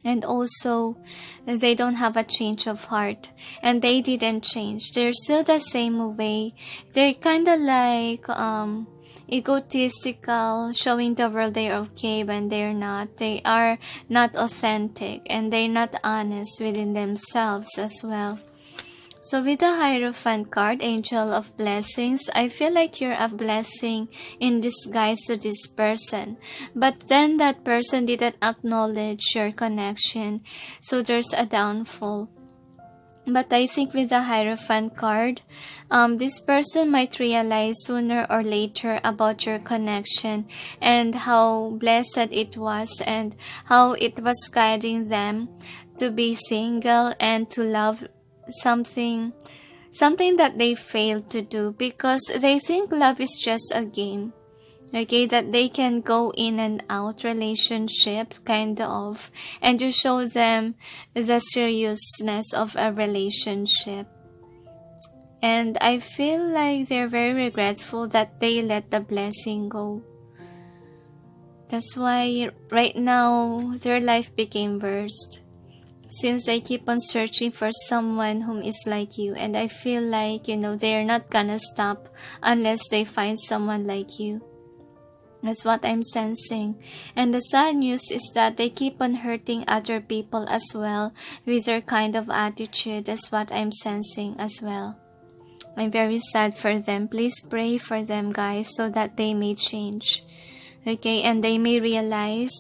And also, they don't have a change of heart. And they didn't change. They're still the same way. They're kind of like egotistical, showing the world they're okay when they're not. They are not authentic. And they're not honest within themselves as well. So with the Hierophant card, Angel of Blessings, I feel like you're a blessing in disguise to this person. But then that person didn't acknowledge your connection. So there's a downfall. But I think with the Hierophant card, this person might realize sooner or later about your connection and how blessed it was and how it was guiding them to be single and to love something that they failed to do, because they think love is just a game, okay, that they can go in and out relationship kind of, and you show them the seriousness of a relationship. And I feel like they're very regretful that they let the blessing go. That's why right now their life became worse, since they keep on searching for someone whom is like you. And I feel like, they're not gonna stop unless they find someone like you. That's what I'm sensing. And the sad news is that they keep on hurting other people as well with their kind of attitude. That's what I'm sensing as well. I'm very sad for them. Please pray for them, guys, so that they may change. Okay, and they may realize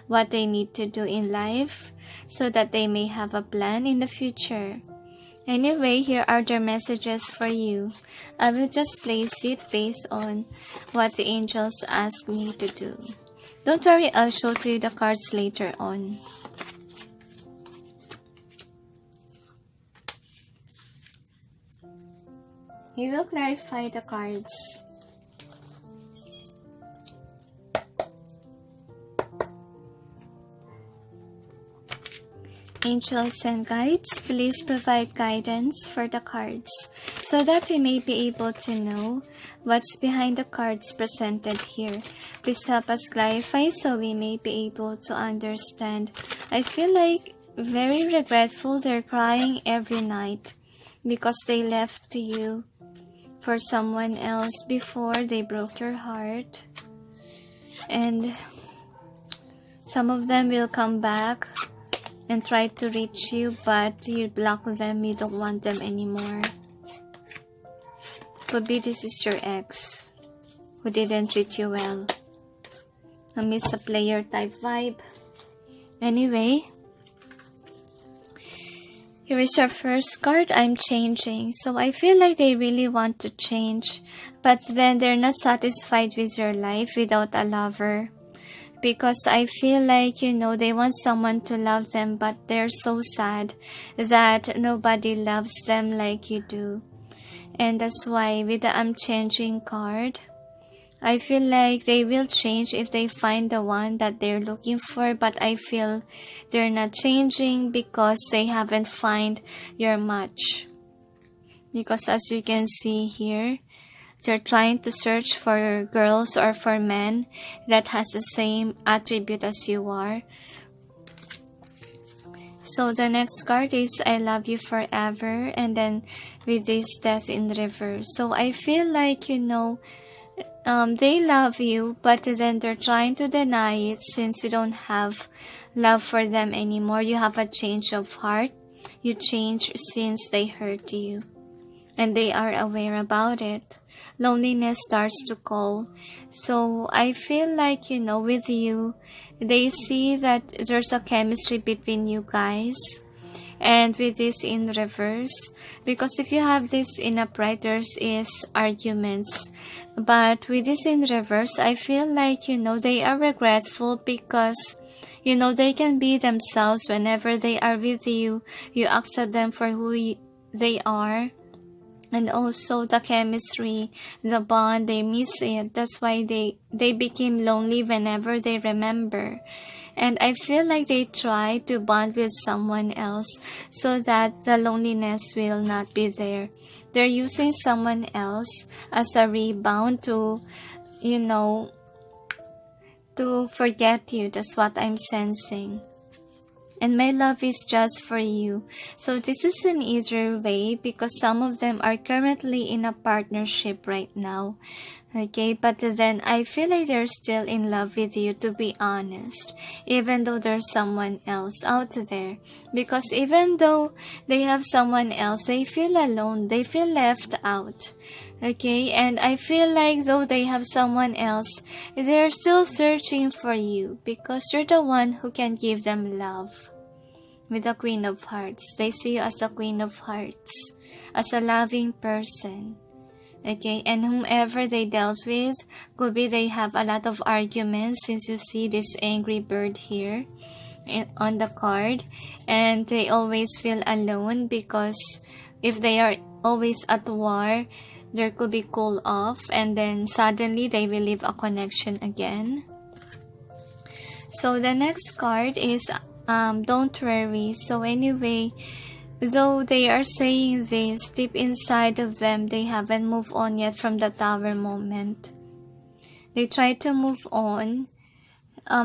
what they need to do in life, so that they may have a plan in the future. Anyway, here are their messages for you. I will just place it based on what the angels ask me to do. Don't worry, I'll show to you the cards later on. He will clarify the cards. Angels and guides, please provide guidance for the cards so that we may be able to know what's behind the cards presented here. Please help us clarify so we may be able to understand. I feel like very regretful. They're crying every night because they left you for someone else before they broke your heart. And some of them will come back and try to reach you, but you block them. You don't want them anymore. Could be this is your ex who didn't treat you well. A miss a player type vibe. Anyway, here is our first card. I'm changing. So I feel like they really want to change, but then they're not satisfied with your life without a lover. Because I feel like, they want someone to love them, but they're so sad that nobody loves them like you do. And that's why with the I'm changing card, I feel like they will change if they find the one that they're looking for. But I feel they're not changing because they haven't find your match. Because as you can see here, they're trying to search for girls or for men that has the same attribute as you are. So the next card is I love you forever, and then with this death in reverse. So I feel like, they love you, but then they're trying to deny it since you don't have love for them anymore. You have a change of heart. You change since they hurt you. And they are aware about it. Loneliness starts to call. So I feel like, with you, they see that there's a chemistry between you guys. And with this in reverse, because if you have this in upright, there is arguments. But with this in reverse, I feel like, they are regretful because, You know, they can be themselves whenever they are with you. You accept them for who they are. And also the chemistry, the bond, they miss it. That's why they became lonely whenever they remember. And I feel like they try to bond with someone else so that the loneliness will not be there. They're using someone else as a rebound to, you know, to forget you. That's what I'm sensing. And my love is just for you. So this is an easier way because some of them are currently in a partnership right now. Okay, but then I feel like they're still in love with you, to be honest, even though there's someone else out there. Because even though they have someone else, they feel alone, they feel left out. Okay, and I feel like though they have someone else, they're still searching for you because you're the one who can give them love. With the Queen of Hearts, they see you as the Queen of Hearts, as a loving person. Okay, and whomever they dealt with, could be they have a lot of arguments, since you see this angry bird here on the card, and they always feel alone because if they are always at war, there could be cool off, and then suddenly they will leave a connection again. So the next card is don't worry. So anyway, though they are saying this, deep inside of them, they haven't moved on yet from the Tower moment. They try to move on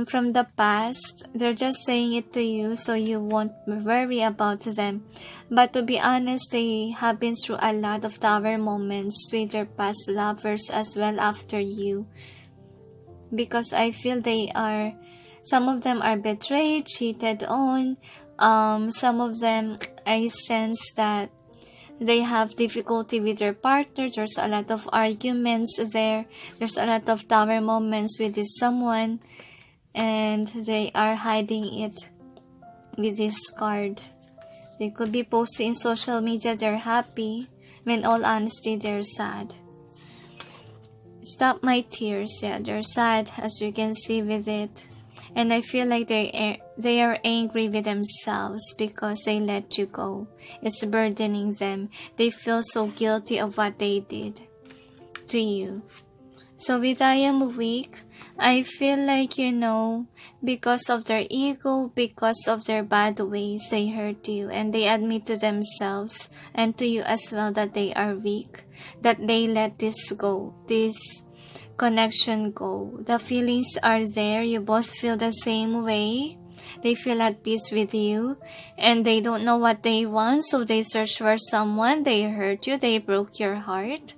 from the past. They're just saying it to you so you won't worry about them. But to be honest, they have been through a lot of Tower moments with their past lovers as well after you. Because I feel some of them are betrayed, cheated on. Some of them, I sense that they have difficulty with their partner. There's a lot of arguments there. There's a lot of Tower moments with this someone. And they are hiding it with this card. They could be posting in social media they're happy, when in all honesty they're sad. Stop my tears. Yeah, they're sad, as you can see with it. And I feel like they are angry with themselves because they let you go. It's burdening them. They feel so guilty of what they did to you. So with I am weak, I feel like, you know, because of their ego, because of their bad ways, they hurt you. And they admit to themselves and to you as well that they are weak. That they let this go. This connection go. The feelings are there. You both feel the same way. They feel at peace with you. And they don't know what they want. So they search for someone. They hurt you. They broke your heart.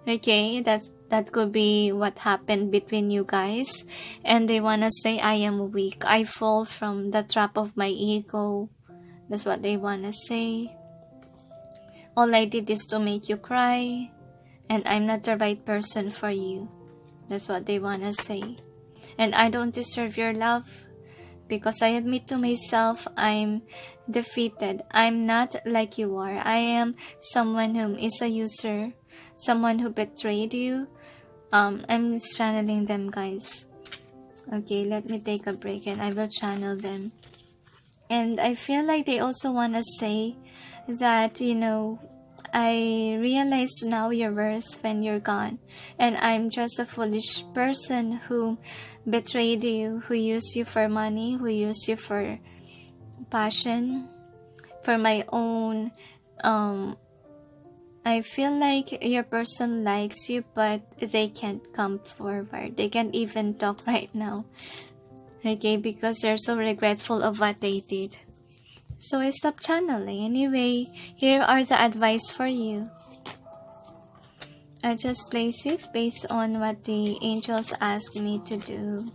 Okay, that could be what happened between you guys. And they want to say, I am weak. I fall from the trap of my ego. That's what they want to say. All I did is to make you cry. And I'm not the right person for you. That's what they want to say. And I don't deserve your love. Because I admit to myself, I'm defeated. I'm not like you are. I am someone who is a user. Someone who betrayed you. I'm channeling them, guys. Okay, let me take a break and I will channel them. And I feel like they also want to say that, you know, I realize now your worth when you're gone. And I'm just a foolish person who betrayed you, who used you for money, who used you for passion, for my own. I feel like your person likes you, but they can't come forward. They can't even talk right now. Okay, because they're so regretful of what they did. So I stop channeling. Anyway, here are the advice for you. I just place it based on what the angels asked me to do.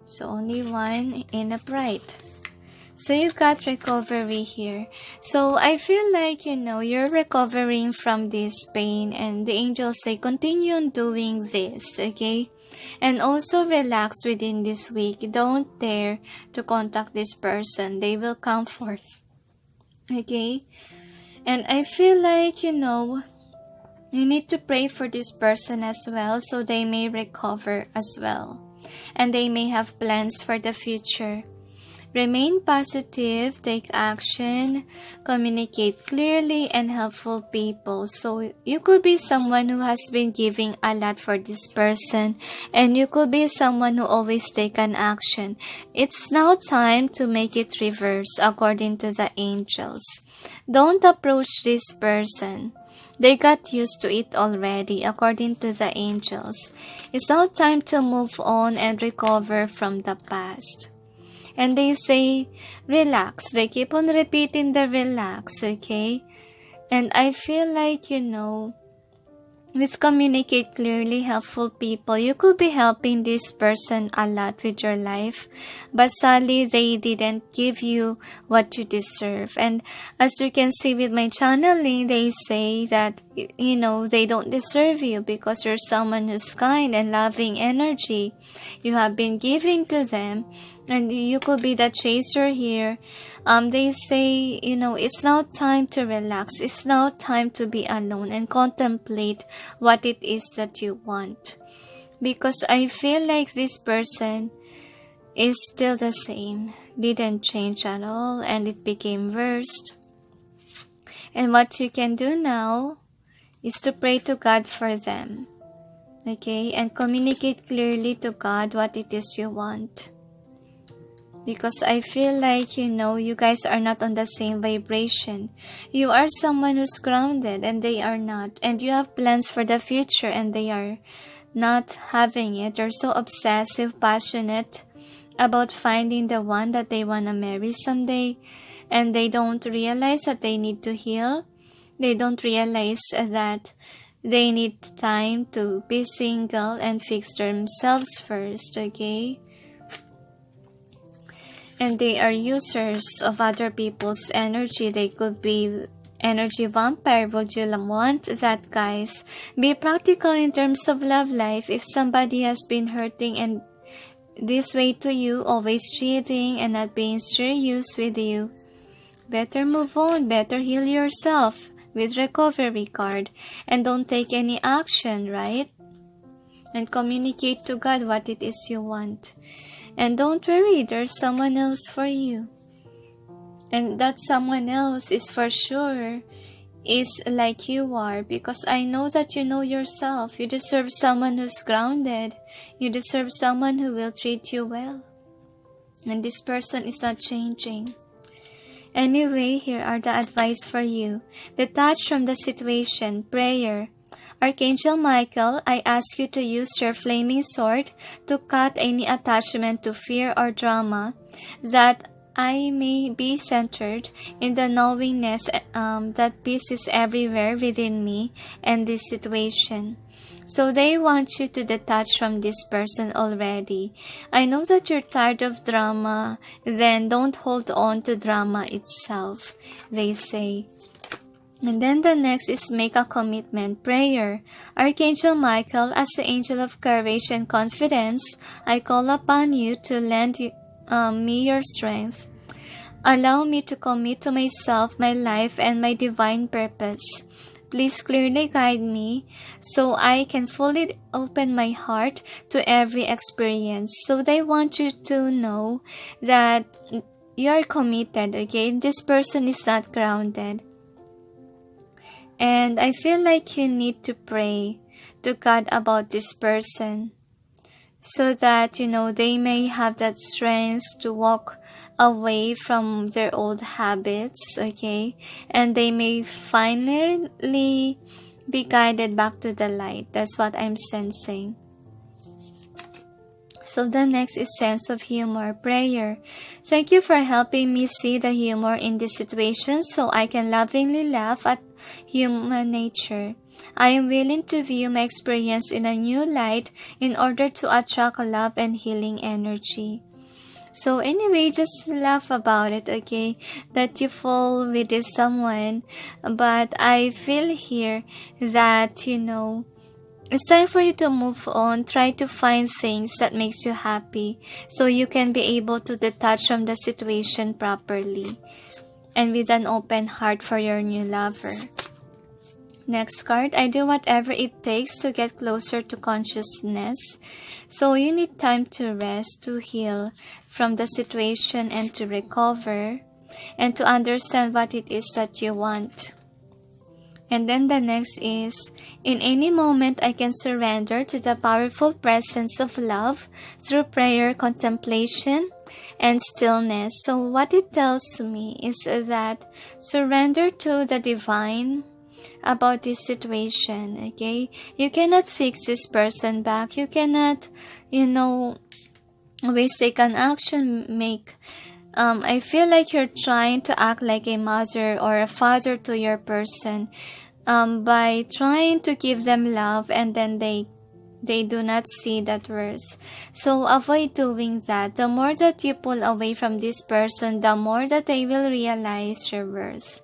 So only one in upright. So you got recovery here. So I feel like, you know, you're recovering from this pain, and the angels say continue on doing this, okay? And also relax within this week. Don't dare to contact this person. They will come forth, okay? And I feel like, you know, you need to pray for this person as well so they may recover as well. and they may have plans for the future. Remain positive, take action, communicate clearly, and helpful people. So you could be someone who has been giving a lot for this person, and you could be someone who always take an action. It's now time to make it reverse according to the angels. Don't approach this person. They got used to it already according to the angels. It's now time to move on and recover from the past. And they say, relax. They keep on repeating the relax, okay? And I feel like, with communicate clearly, helpful people, you could be helping this person a lot with your life. But sadly, they didn't give you what you deserve. And as you can see with my channeling, they say that, they don't deserve you because you're someone who's kind and loving energy. You have been giving to them. And you could be the chaser here. They say, it's now time to relax. It's now time to be alone and contemplate what it is that you want. Because I feel like this person is still the same. Didn't change at all, and it became worse. And what you can do now is to pray to God for them. Okay? And communicate clearly to God what it is you want. Because I feel like, you guys are not on the same vibration. You are someone who's grounded and they are not. And you have plans for the future and they are not having it. They're so obsessive, passionate about finding the one that they want to marry someday. And they don't realize that they need to heal. They don't realize that they need time to be single and fix themselves first, okay? And they are users of other people's energy. They could be energy vampire. Would you want that, guys? Be practical in terms of love life. If somebody has been hurting and this way to you, always cheating and not being serious with you, better move on. Better heal yourself with recovery card. And don't take any action, right? And communicate to God what it is you want. And don't worry, there's someone else for you. And that someone else is for sure is like you are. Because I know that you know yourself. You deserve someone who's grounded. You deserve someone who will treat you well. And this person is not changing. Anyway, here are the advice for you. Detach from the situation. Prayer. Archangel Michael, I ask you to use your flaming sword to cut any attachment to fear or drama, that I may be centered in the knowingness that peace is everywhere within me and this situation. So they want you to detach from this person already. I know that you're tired of drama, then don't hold on to drama itself, they say. And then the next is make a commitment. Prayer. Archangel Michael, as the angel of courage and confidence, I call upon you to lend me your strength. Allow me to commit to myself, my life, and my divine purpose. Please clearly guide me so I can fully open my heart to every experience. So they want you to know that you are committed, okay? This person is not grounded. And I feel like you need to pray to God about this person so that, they may have that strength to walk away from their old habits, okay? And they may finally be guided back to the light. That's what I'm sensing. So the next is sense of humor. Prayer. Thank you for helping me see the humor in this situation so I can lovingly laugh at human nature. I am willing to view my experience in a new light in order to attract love and healing energy. So anyway, just laugh about it, okay? That you fall with this someone. But I feel here that, it's time for you to move on. Try to find things that makes you happy so you can be able to detach from the situation properly and with an open heart for your new lover. Next card, I do whatever it takes to get closer to consciousness. So you need time to rest, to heal from the situation and to recover and to understand what it is that you want. And then the next is, in any moment I can surrender to the powerful presence of love through prayer, contemplation, and stillness. So what it tells me is that surrender to the divine about this situation, okay? You cannot fix this person back. You cannot, always take an action, I feel like you're trying to act like a mother or a father to your person by trying to give them love, and then they do not see that worth. So avoid doing that. The more that you pull away from this person, the more that they will realize your worth.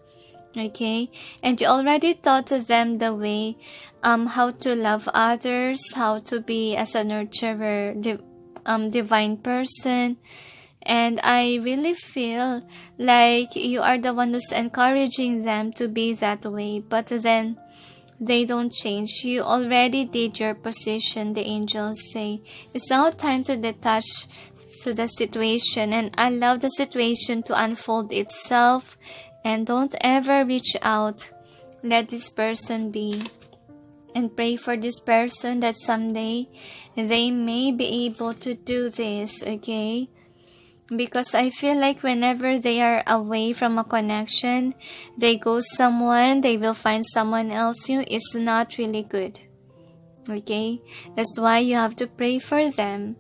Okay, and you already taught them the way how to love others, how to be as a nurturer, divine person. And I really feel like you are the one who's encouraging them to be that way, but then they don't change. You already did your position, the angels say. It's now time to detach to the situation and allow the situation to unfold itself. And don't ever reach out. Let this person be. And pray for this person that someday they may be able to do this, okay? Because I feel like whenever they are away from a connection, they go someone, they will find someone else. It's not really good, okay? That's why you have to pray for them,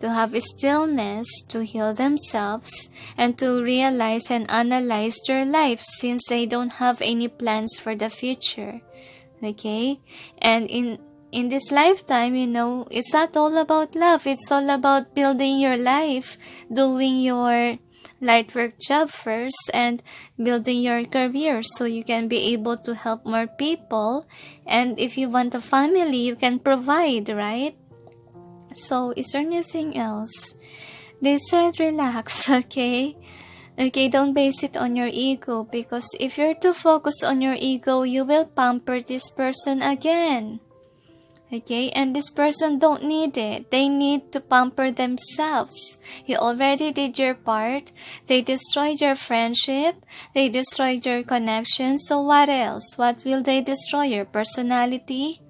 to have stillness, to heal themselves, and to realize and analyze their life since they don't have any plans for the future. Okay? And in this lifetime, it's not all about love. It's all about building your life, doing your light work job first, and building your career so you can be able to help more people. And if you want a family, you can provide, right? So, is there anything else? They said relax, okay? Okay, don't base it on your ego, because if you're too focused on your ego, you will pamper this person again. Okay, and this person don't need it. They need to pamper themselves. You already did your part. They destroyed your friendship. They destroyed your connection. So what else? What will they destroy? Your personality?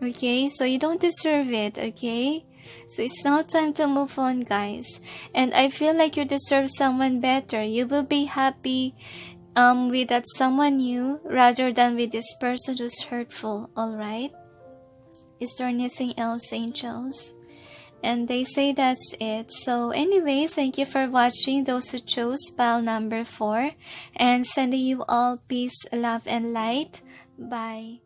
Okay, so you don't deserve it, okay? So it's now time to move on, guys. And I feel like you deserve someone better. You will be happy with that someone new rather than with this person who's hurtful, alright? Is there anything else, angels? And they say that's it. So anyway, thank you for watching, those who chose pile number 4. And sending you all peace, love, and light. Bye.